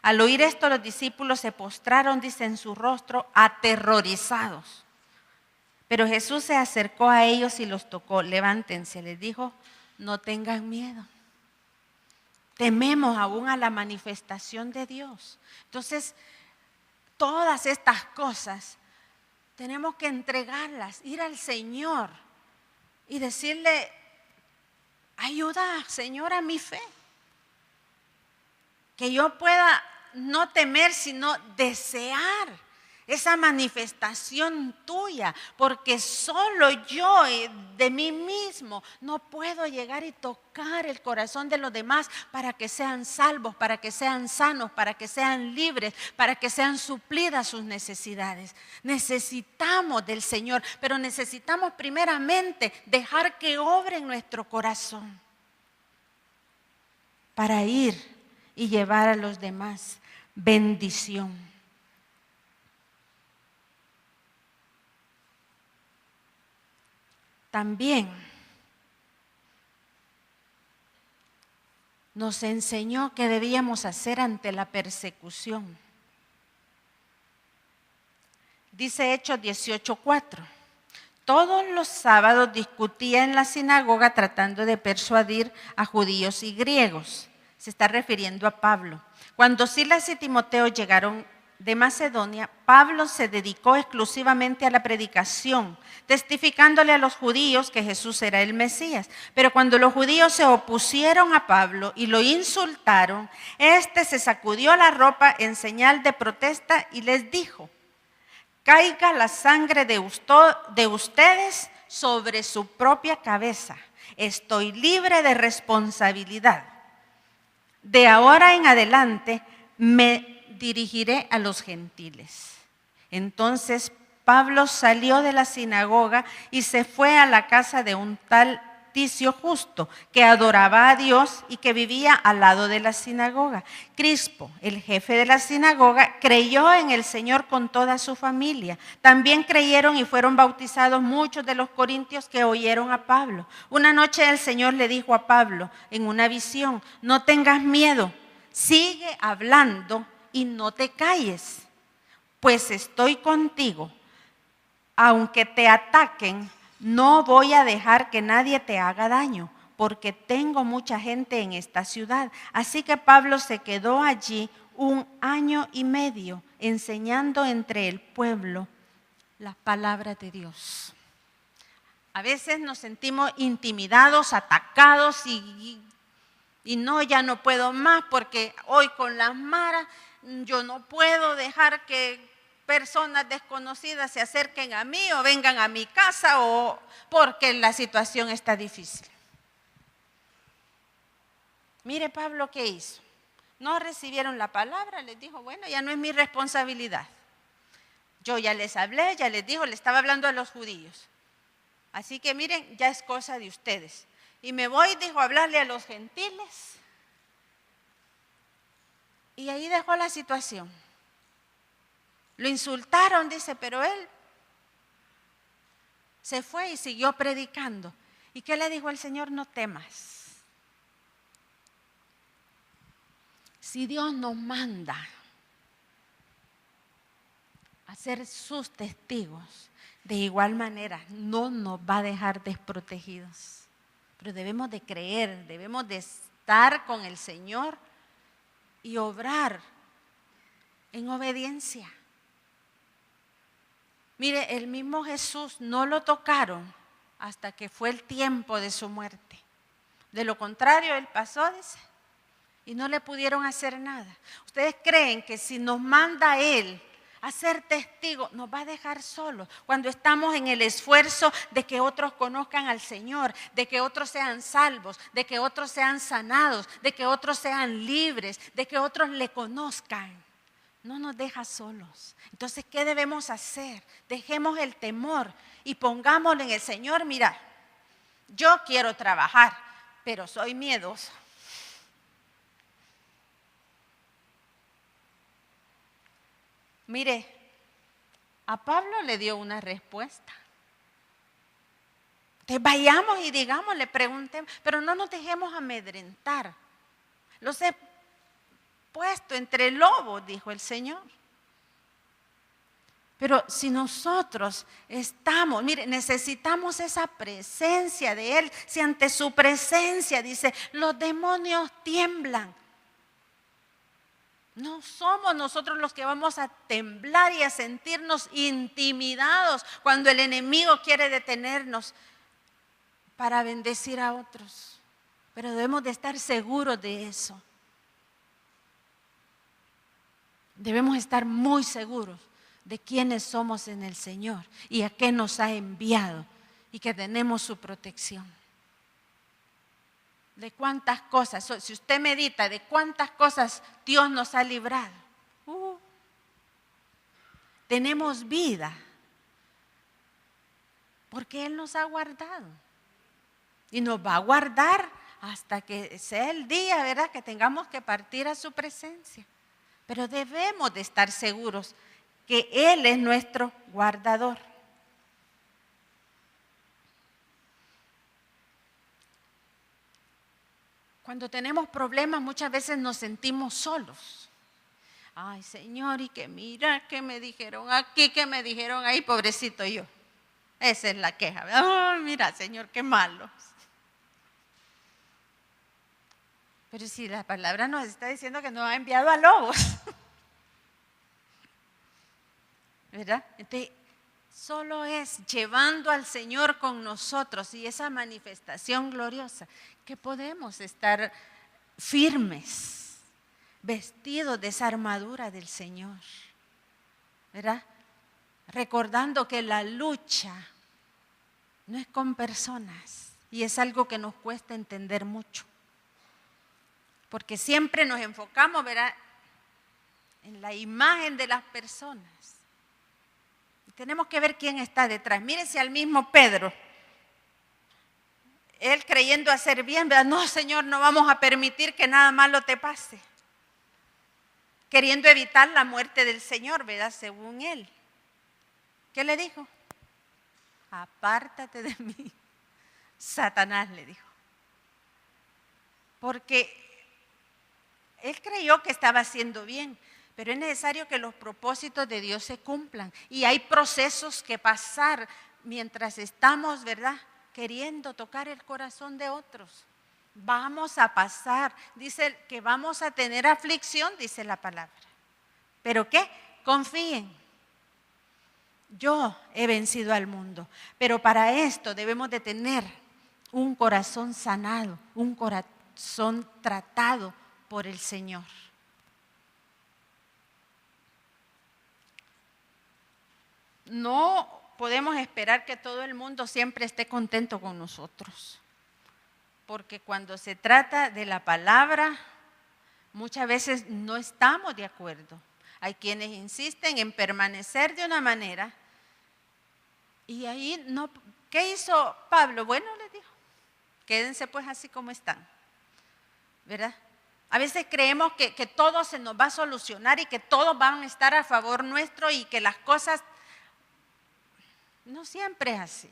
Al oír esto, los discípulos se postraron, dice, en su rostro, aterrorizados. Pero Jesús se acercó a ellos y los tocó. Levántense, les dijo, no tengan miedo. Tememos aún a la manifestación de Dios. Entonces, todas estas cosas tenemos que entregarlas, ir al Señor y decirle, ayuda, Señor, a mi fe. Que yo pueda no temer, sino desear esa manifestación tuya, porque solo yo de mí mismo no puedo llegar y tocar el corazón de los demás para que sean salvos, para que sean sanos, para que sean libres, para que sean suplidas sus necesidades. Necesitamos del Señor, pero necesitamos primeramente dejar que obre en nuestro corazón para ir y llevar a los demás bendición. También nos enseñó qué debíamos hacer ante la persecución. Dice Hechos 18:4. Todos los sábados discutía en la sinagoga tratando de persuadir a judíos y griegos. Se está refiriendo a Pablo. Cuando Silas y Timoteo llegaron de Macedonia, Pablo se dedicó exclusivamente a la predicación, testificándole a los judíos que Jesús era el Mesías. Pero cuando los judíos se opusieron a Pablo y lo insultaron, éste se sacudió la ropa en señal de protesta y les dijo: caiga la sangre de ustedes sobre su propia cabeza. Estoy libre de responsabilidad. De ahora en adelante me dirigiré a los gentiles. Entonces Pablo salió de la sinagoga y se fue a la casa de un tal Ticio Justo, que adoraba a Dios y que vivía al lado de la sinagoga. Crispo, el jefe de la sinagoga, creyó en el Señor con toda su familia. También creyeron y fueron bautizados muchos de los corintios que oyeron a Pablo. Una noche el Señor le dijo a Pablo en una visión: no tengas miedo, sigue hablando y no te calles, pues estoy contigo. Aunque te ataquen, no voy a dejar que nadie te haga daño, porque tengo mucha gente en esta ciudad. Así que Pablo se quedó allí 1 año y medio enseñando entre el pueblo la palabra de Dios. A veces nos sentimos intimidados, atacados y no, ya no puedo más, porque hoy con las maras yo no puedo dejar que personas desconocidas se acerquen a mí o vengan a mi casa, o porque la situación está difícil. Mire Pablo qué hizo. No recibieron la palabra, les dijo: bueno, ya no es mi responsabilidad. Yo ya les hablé, ya les dijo, le estaba hablando a los judíos. Así que miren, ya es cosa de ustedes. Y me voy, dijo, a hablarle a los gentiles. Y ahí dejó la situación. Lo insultaron, dice, pero él se fue y siguió predicando. ¿Y qué le dijo el Señor? No temas. Si Dios nos manda a ser sus testigos, de igual manera no nos va a dejar desprotegidos. Pero debemos de creer, debemos de estar con el Señor y obrar en obediencia. Mire, el mismo Jesús no lo tocaron hasta que fue el tiempo de su muerte. De lo contrario, él pasó, dice, y no le pudieron hacer nada. ¿Ustedes creen que si nos manda él a ser testigos, nos va a dejar solos cuando estamos en el esfuerzo de que otros conozcan al Señor, de que otros sean salvos, de que otros sean sanados, de que otros sean libres, de que otros le conozcan? No nos deja solos. Entonces, ¿qué debemos hacer? Dejemos el temor y pongámoslo en el Señor. Mira, yo quiero trabajar, pero soy miedoso. Mire, a Pablo le dio una respuesta. Entonces vayamos y digamos, le preguntemos, pero no nos dejemos amedrentar. Los he puesto entre lobos, dijo el Señor. Pero si nosotros estamos, mire, necesitamos esa presencia de Él. Si ante su presencia, dice, los demonios tiemblan. No somos nosotros los que vamos a temblar y a sentirnos intimidados cuando el enemigo quiere detenernos para bendecir a otros. Pero debemos de estar seguros de eso. Debemos estar muy seguros, de quiénes somos en el Señor y a qué nos ha enviado y que tenemos su protección. De cuántas cosas, si usted medita de cuántas cosas Dios nos ha librado, tenemos vida, porque Él nos ha guardado y nos va a guardar hasta que sea el día, ¿verdad?, que tengamos que partir a su presencia. Pero debemos de estar seguros que Él es nuestro guardador. Cuando tenemos problemas muchas veces nos sentimos solos. Ay, Señor, y que mira, que me dijeron aquí, que me dijeron ahí, pobrecito yo. Esa es la queja. Ay, mira, Señor, qué malo. Pero si la palabra nos está diciendo que nos ha enviado a lobos, ¿verdad? Entonces, solo es llevando al Señor con nosotros y esa manifestación gloriosa que podemos estar firmes, vestidos de esa armadura del Señor, ¿verdad? Recordando que la lucha no es con personas y es algo que nos cuesta entender mucho. Porque siempre nos enfocamos, ¿verdad?, en la imagen de las personas. Y tenemos que ver quién está detrás. Mírense al mismo Pedro. Él creyendo hacer bien, ¿verdad? No, Señor, no vamos a permitir que nada malo te pase. Queriendo evitar la muerte del Señor, ¿verdad?, según él. ¿Qué le dijo? Apártate de mí, Satanás, le dijo. Porque él creyó que estaba haciendo bien, pero es necesario que los propósitos de Dios se cumplan. Y hay procesos que pasar mientras estamos, ¿verdad?, queriendo tocar el corazón de otros. Vamos a pasar, dice que vamos a tener aflicción, dice la palabra. ¿Pero qué? Confíen. Yo he vencido al mundo, pero para esto debemos de tener un corazón sanado, un corazón tratado por el Señor. No podemos esperar que todo el mundo siempre esté contento con nosotros, porque cuando se trata de la palabra, muchas veces no estamos de acuerdo. Hay quienes insisten en permanecer de una manera y ahí no. ¿Qué hizo Pablo? Bueno, le dijo, quédense pues así como están, ¿verdad? A veces creemos que todo se nos va a solucionar y que todos van a estar a favor nuestro y que las cosas no siempre es así.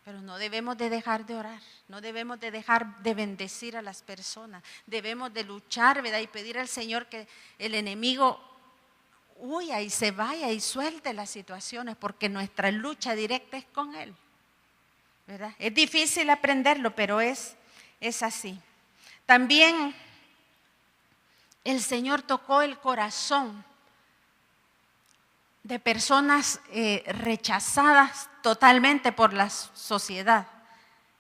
Pero no debemos de dejar de orar, no debemos de dejar de bendecir a las personas. Debemos de luchar, ¿verdad?, y pedir al Señor que el enemigo huya y se vaya y suelte las situaciones, porque nuestra lucha directa es con Él, ¿verdad? Es difícil aprenderlo, pero es así. También el Señor tocó el corazón de personas rechazadas totalmente por la sociedad.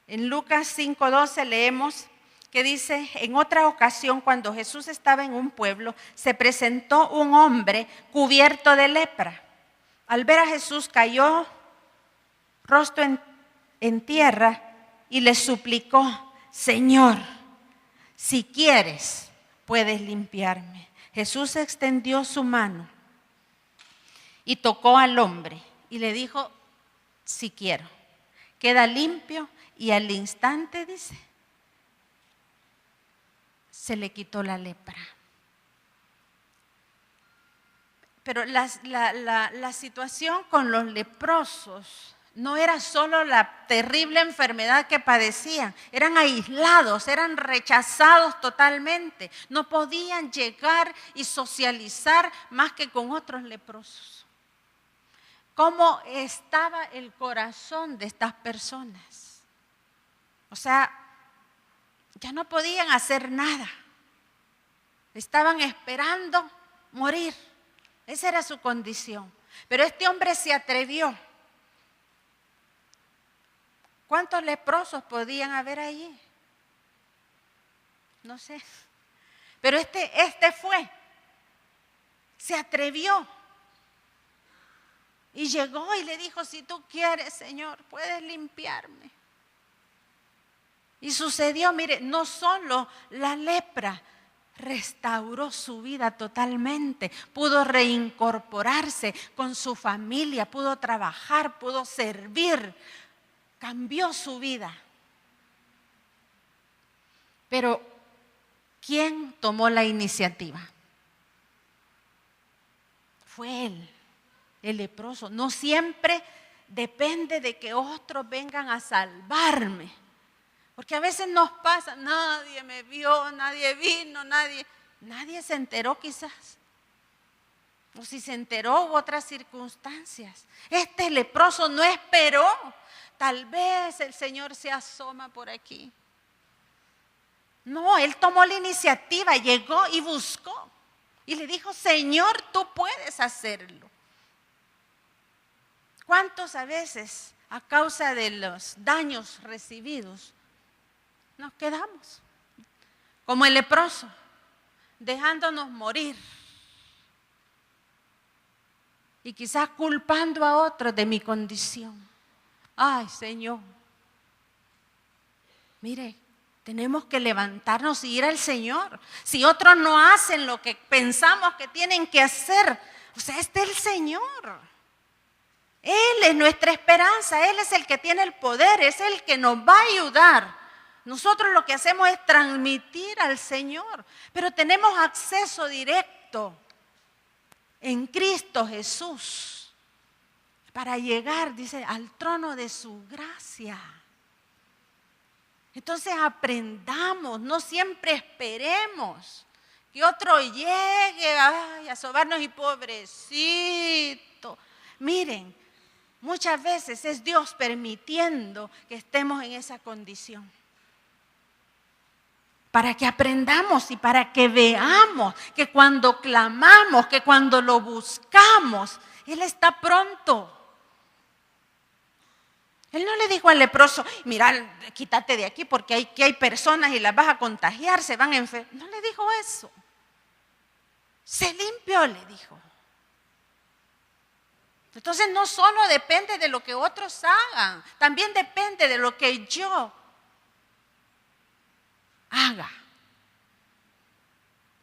En Lucas 5:12 leemos que dice: en otra ocasión, cuando Jesús estaba en un pueblo, se presentó un hombre cubierto de lepra. Al ver a Jesús, cayó rostro en tierra y le suplicó: Señor, si quieres, puedes limpiarme. Jesús extendió su mano y tocó al hombre y le dijo: si quiero, queda limpio. Y al instante, dice, se le quitó la lepra. Pero la situación con los leprosos no era solo la terrible enfermedad que padecían, eran aislados, eran rechazados totalmente. No podían llegar y socializar más que con otros leprosos. ¿Cómo estaba el corazón de estas personas? O sea, ya no podían hacer nada. Estaban esperando morir. Esa era su condición. Pero este hombre se atrevió. ¿Cuántos leprosos podían haber allí? No sé. Pero este fue. Se atrevió. Y llegó y le dijo, si tú quieres, Señor, puedes limpiarme. Y sucedió, mire, no solo la lepra restauró su vida totalmente, pudo reincorporarse con su familia, pudo trabajar, pudo servir, cambió su vida. Pero, ¿quién tomó la iniciativa? Fue él, el leproso. No siempre depende de que otros vengan a salvarme. Porque a veces nos pasa, nadie me vio, nadie vino, nadie se enteró quizás. O si se enteró hubo otras circunstancias. Este leproso no esperó. Tal vez el Señor se asoma por aquí. No, él tomó la iniciativa, llegó y buscó. Y le dijo, Señor, tú puedes hacerlo. ¿Cuántos a veces, a causa de los daños recibidos, nos quedamos como el leproso, dejándonos morir? Y quizás culpando a otros de mi condición. Ay, Señor. Mire, tenemos que levantarnos y ir al Señor. Si otros no hacen lo que pensamos que tienen que hacer, o sea, este es el Señor. Él es nuestra esperanza, Él es el que tiene el poder, es el que nos va a ayudar. Nosotros lo que hacemos es transmitir al Señor, pero tenemos acceso directo en Cristo Jesús para llegar, dice, al trono de su gracia. Entonces aprendamos, no siempre esperemos que otro llegue a sobarnos y pobrecito. Miren, muchas veces es Dios permitiendo que estemos en esa condición. Para que aprendamos y para que veamos que cuando clamamos, que cuando lo buscamos, Él está pronto. Él no le dijo al leproso, mira, quítate de aquí porque aquí hay personas y las vas a contagiar, se van a enfermar. No le dijo eso. Se limpió, le dijo. Entonces no solo depende de lo que otros hagan, también depende de lo que yo haga.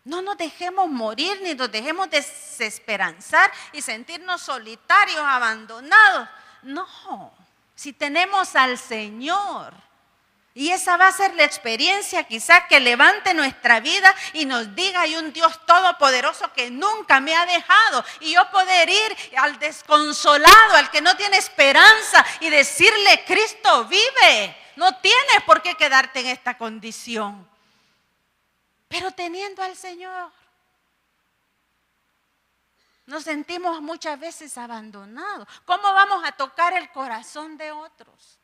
No nos dejemos morir ni nos dejemos desesperanzar y sentirnos solitarios, abandonados. No. Si tenemos al Señor, y esa va a ser la experiencia quizás que levante nuestra vida y nos diga, hay un Dios todopoderoso que nunca me ha dejado, y yo poder ir al desconsolado, al que no tiene esperanza y decirle, Cristo vive, no tienes por qué quedarte en esta condición, pero teniendo al Señor. Nos sentimos muchas veces abandonados. ¿Cómo vamos a tocar el corazón de otros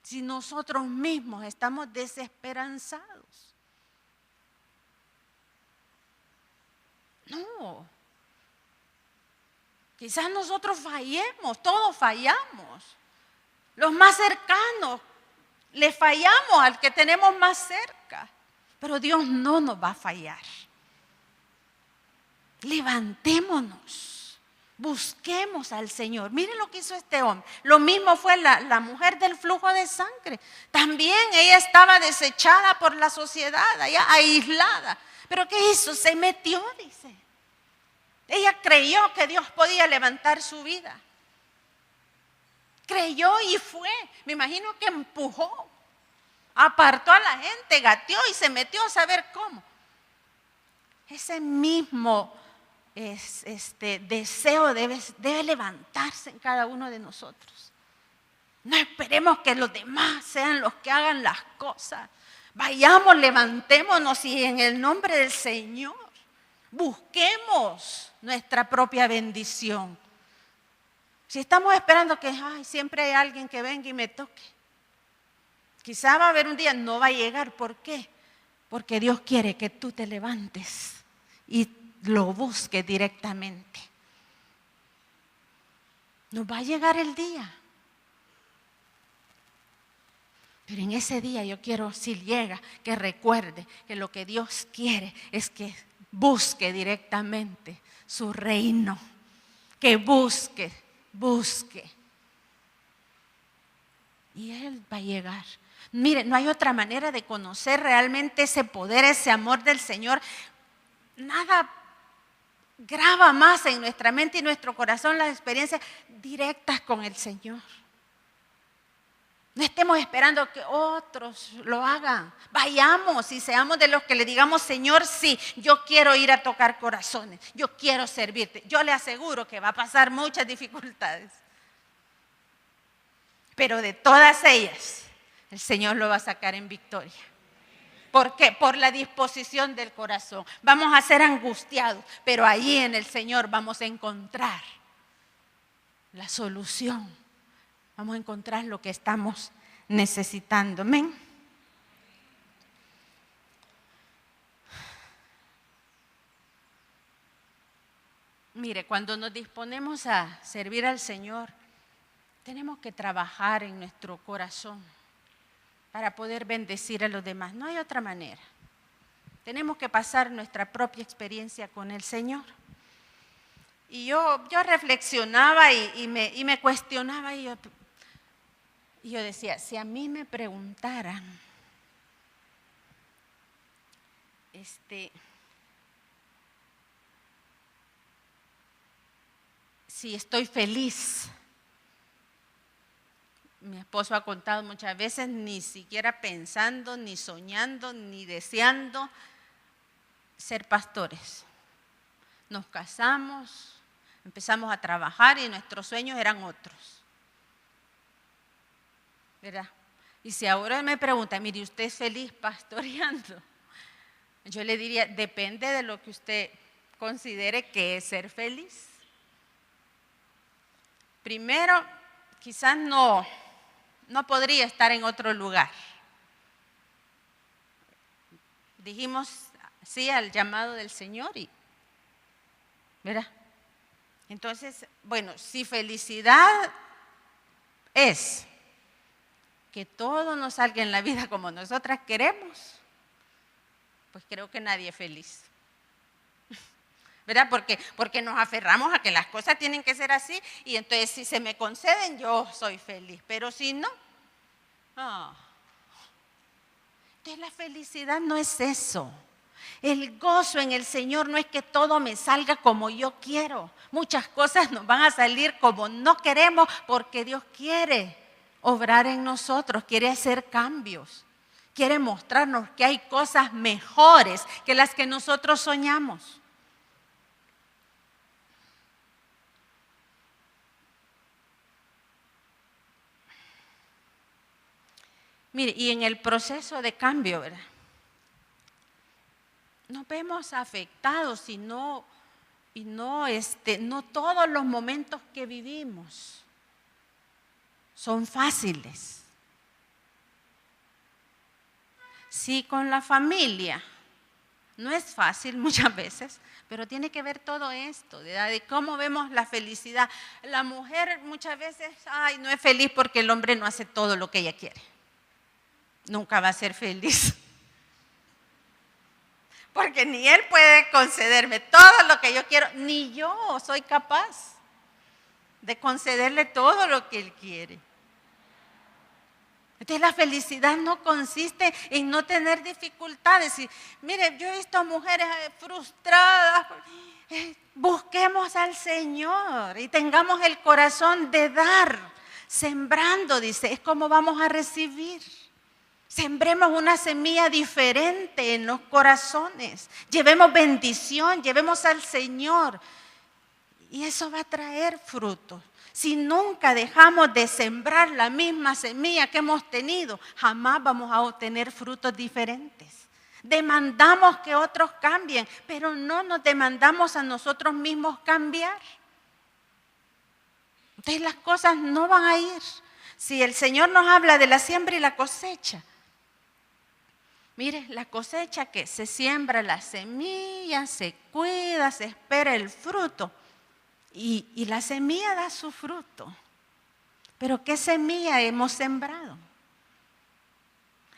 si nosotros mismos estamos desesperanzados? No. Quizás nosotros fallemos, todos fallamos. Los más cercanos, le fallamos al que tenemos más cerca. Pero Dios no nos va a fallar. Levantémonos, busquemos al Señor. Miren lo que hizo este hombre. Lo mismo fue la mujer del flujo de sangre. También ella estaba desechada por la sociedad, allá aislada. Pero ¿qué hizo? Se metió, dice. Ella creyó que Dios podía levantar su vida. Creyó y fue. Me imagino que empujó, apartó a la gente, gateó y se metió a saber cómo. Ese mismo deseo debe levantarse en cada uno de nosotros. No esperemos que los demás sean los que hagan las cosas. Vayamos, levantémonos y en el nombre del Señor busquemos nuestra propia bendición. Si estamos esperando que siempre hay alguien que venga y me toque, quizá va a haber un día, no va a llegar. ¿Por qué? Porque Dios quiere que tú te levantes y lo busques directamente. Nos va a llegar el día. Pero en ese día yo quiero, si llega, que recuerde que lo que Dios quiere es que busque directamente su reino. que busque, busque. Y Él va a llegar. Mire, no hay otra manera de conocer realmente ese poder, ese amor del Señor. Nada graba más en nuestra mente y nuestro corazón las experiencias directas con el Señor. No estemos esperando que otros lo hagan. Vayamos y seamos de los que le digamos, Señor, sí, yo quiero ir a tocar corazones, yo quiero servirte. Yo le aseguro que va a pasar muchas dificultades. Pero de todas ellas, el Señor lo va a sacar en victoria. ¿Por qué? Por la disposición del corazón. Vamos a ser angustiados, pero ahí en el Señor vamos a encontrar la solución. Vamos a encontrar lo que estamos necesitando. Amén. Mire, cuando nos disponemos a servir al Señor, tenemos que trabajar en nuestro corazón para poder bendecir a los demás. No hay otra manera. Tenemos que pasar nuestra propia experiencia con el Señor. Y yo reflexionaba y me cuestionaba y yo decía, si a mí me preguntaran, si estoy feliz. Mi esposo ha contado muchas veces, ni siquiera pensando, ni soñando, ni deseando ser pastores. Nos casamos, empezamos a trabajar y nuestros sueños eran otros. ¿Verdad? Y si ahora me pregunta, mire, ¿usted es feliz pastoreando? Yo le diría, depende de lo que usted considere que es ser feliz. Primero, quizás no podría estar en otro lugar. Dijimos sí al llamado del Señor y, ¿verdad? Entonces, bueno, si felicidad es que todo nos salga en la vida como nosotras queremos, pues creo que nadie es feliz. ¿Verdad? Porque nos aferramos a que las cosas tienen que ser así y entonces si se me conceden yo soy feliz, pero si no, no. Entonces la felicidad no es eso. El gozo en el Señor no es que todo me salga como yo quiero. Muchas cosas nos van a salir como no queremos porque Dios quiere obrar en nosotros, quiere hacer cambios, quiere mostrarnos que hay cosas mejores que las que nosotros soñamos. Mire, y en el proceso de cambio, ¿verdad? Nos vemos afectados y no todos los momentos que vivimos son fáciles. Sí, con la familia no es fácil muchas veces, pero tiene que ver todo esto, de cómo vemos la felicidad. La mujer muchas veces, no es feliz porque el hombre no hace todo lo que ella quiere. Nunca va a ser feliz. Porque ni él puede concederme todo lo que yo quiero, ni yo soy capaz de concederle todo lo que él quiere. Entonces la felicidad no consiste en no tener dificultades. Y, mire, yo he visto mujeres frustradas. Busquemos al Señor y tengamos el corazón de dar, sembrando, dice, es como vamos a recibir. Sembremos una semilla diferente en los corazones. Llevemos bendición, llevemos al Señor. Y eso va a traer frutos. Si nunca dejamos de sembrar la misma semilla que hemos tenido, jamás vamos a obtener frutos diferentes. Demandamos que otros cambien, pero no nos demandamos a nosotros mismos cambiar. Entonces las cosas no van a ir. Si el Señor nos habla de la siembra y la cosecha, mire, la cosecha que se siembra la semilla, se cuida, se espera el fruto y la semilla da su fruto. Pero ¿qué semilla hemos sembrado?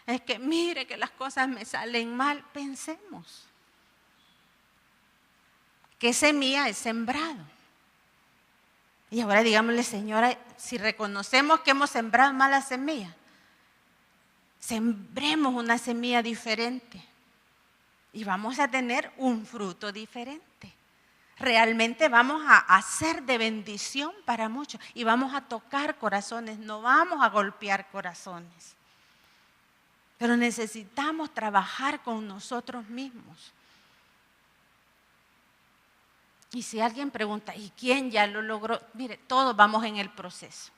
Es que mire que las cosas me salen mal, pensemos. ¿Qué semilla he sembrado? Y ahora digámosle, Señora, si reconocemos que hemos sembrado mala semilla, sembremos una semilla diferente y vamos a tener un fruto diferente. Realmente vamos a ser de bendición para muchos y vamos a tocar corazones, no vamos a golpear corazones. Pero necesitamos trabajar con nosotros mismos. Y si alguien pregunta, ¿y quién ya lo logró? Mire, todos vamos en el proceso.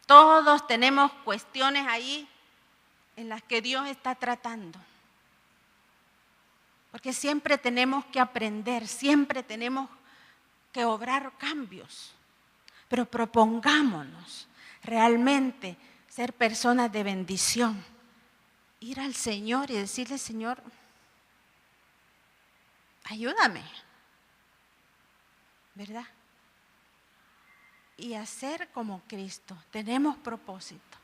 Todos tenemos cuestiones ahí en las que Dios está tratando. Porque siempre tenemos que aprender, siempre tenemos que obrar cambios. Pero propongámonos realmente ser personas de bendición. Ir al Señor y decirle, Señor, ayúdame. ¿Verdad? Y hacer como Cristo. Tenemos propósito.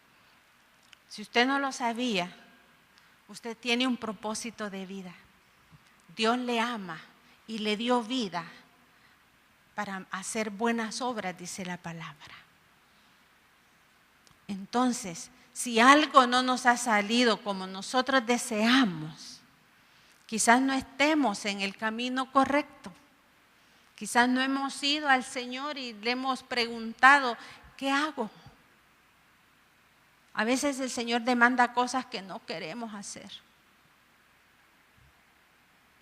Si usted no lo sabía, usted tiene un propósito de vida. Dios le ama y le dio vida para hacer buenas obras, dice la palabra. Entonces, si algo no nos ha salido como nosotros deseamos, quizás no estemos en el camino correcto. Quizás no hemos ido al Señor y le hemos preguntado, ¿qué hago? A veces el Señor demanda cosas que no queremos hacer.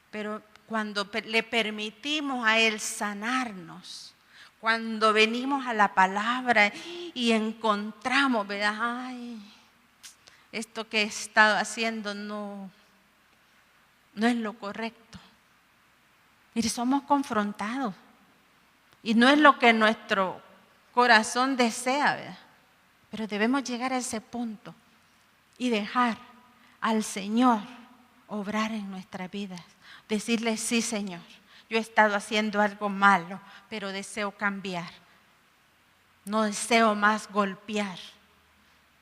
Pero cuando le permitimos a Él sanarnos, cuando venimos a la palabra y encontramos, ¿verdad? Ay, esto que he estado haciendo no es lo correcto. Mire, somos confrontados y no es lo que nuestro corazón desea, ¿verdad? Pero debemos llegar a ese punto y dejar al Señor obrar en nuestras vidas. Decirle, sí, Señor, yo he estado haciendo algo malo, pero deseo cambiar. No deseo más golpear.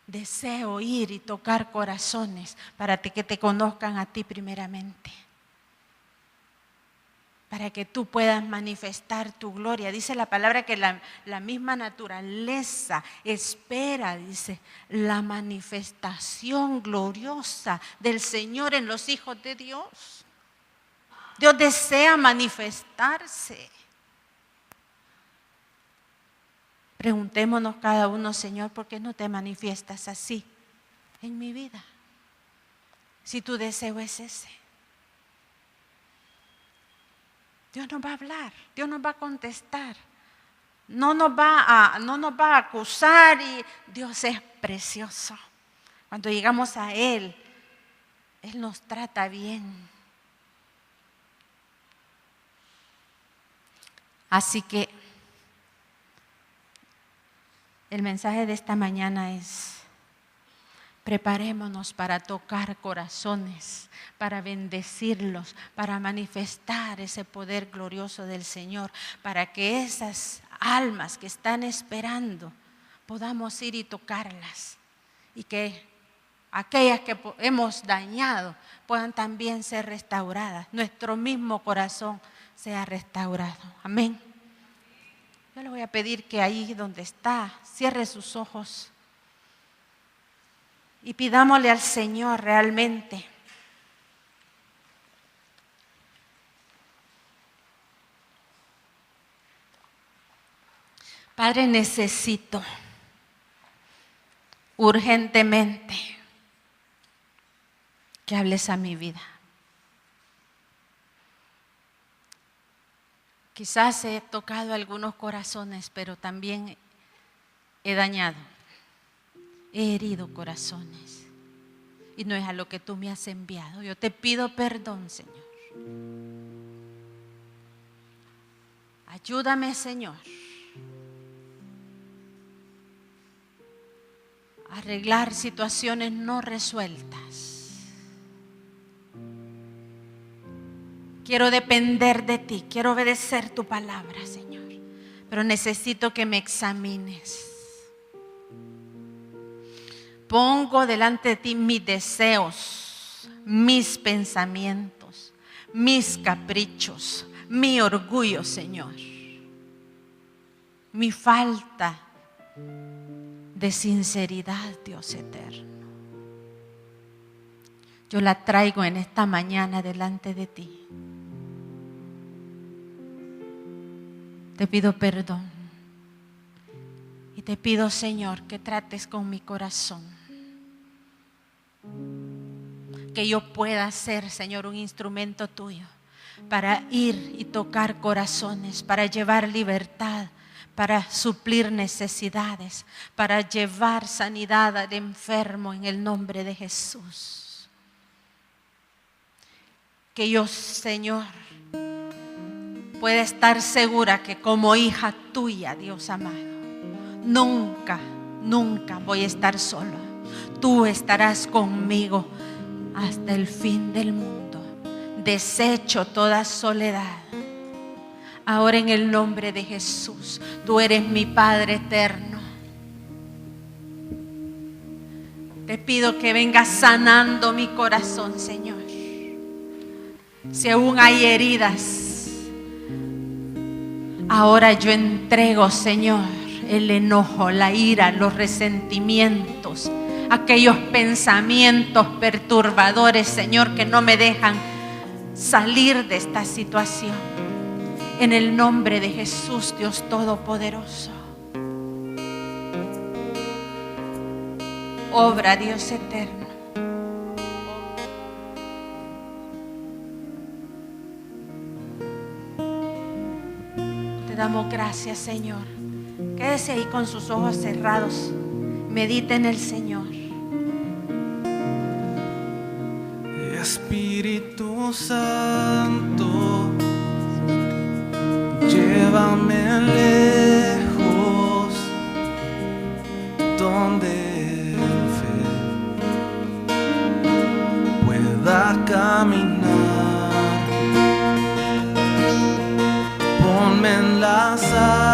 Deseo ir y tocar corazones para que te conozcan a ti primeramente. Para que tú puedas manifestar tu gloria. Dice la palabra que la misma naturaleza espera, dice, la manifestación gloriosa del Señor en los hijos de Dios. Dios desea manifestarse. Preguntémonos cada uno, Señor, ¿por qué no te manifiestas así en mi vida? Si tu deseo es ese. Dios nos va a hablar, Dios nos va a contestar, no nos va a acusar y Dios es precioso. Cuando llegamos a Él, Él nos trata bien. Así que el mensaje de esta mañana es: preparémonos para tocar corazones, para bendecirlos, para manifestar ese poder glorioso del Señor, para que esas almas que están esperando podamos ir y tocarlas y que aquellas que hemos dañado puedan también ser restauradas, nuestro mismo corazón sea restaurado. Amén. Yo le voy a pedir que ahí donde está, cierre sus ojos. Y pidámosle al Señor realmente Padre, necesito urgentemente que hables a mi vida. Quizás he tocado algunos corazones, pero también he dañado. He herido corazones y no es a lo que tú me has enviado. Yo te pido perdón, Señor. Ayúdame, Señor, a arreglar situaciones no resueltas. Quiero depender de ti, quiero obedecer tu palabra, Señor, pero necesito que me examines. Pongo delante de ti mis deseos, mis pensamientos, mis caprichos, mi orgullo, Señor. mi falta de sinceridad, Dios eterno. Yo la traigo en esta mañana delante de ti. Te pido perdón. Y te pido, Señor, que trates con mi corazón. Que yo pueda ser, Señor, un instrumento tuyo para ir y tocar corazones, para llevar libertad, para suplir necesidades, para llevar sanidad al enfermo en el nombre de Jesús. Que yo, Señor, pueda estar segura que como hija tuya, Dios amado, nunca voy a estar solo. Tú estarás conmigo hasta el fin del mundo. Desecho toda soledad. Ahora en el nombre de Jesús, tú eres mi Padre eterno. Te pido que vengas sanando mi corazón, Señor. Si aún hay heridas, ahora yo entrego, Señor, el enojo, la ira, los resentimientos, aquellos pensamientos perturbadores, Señor, que no me dejan salir de esta situación. En el nombre de Jesús, Dios Todopoderoso. Obra, Dios eterno. Te damos gracias, Señor. Quédese ahí con sus ojos cerrados. Medita en el Señor. Espíritu Santo, llévame lejos, donde en fe pueda caminar. Ponme en la sala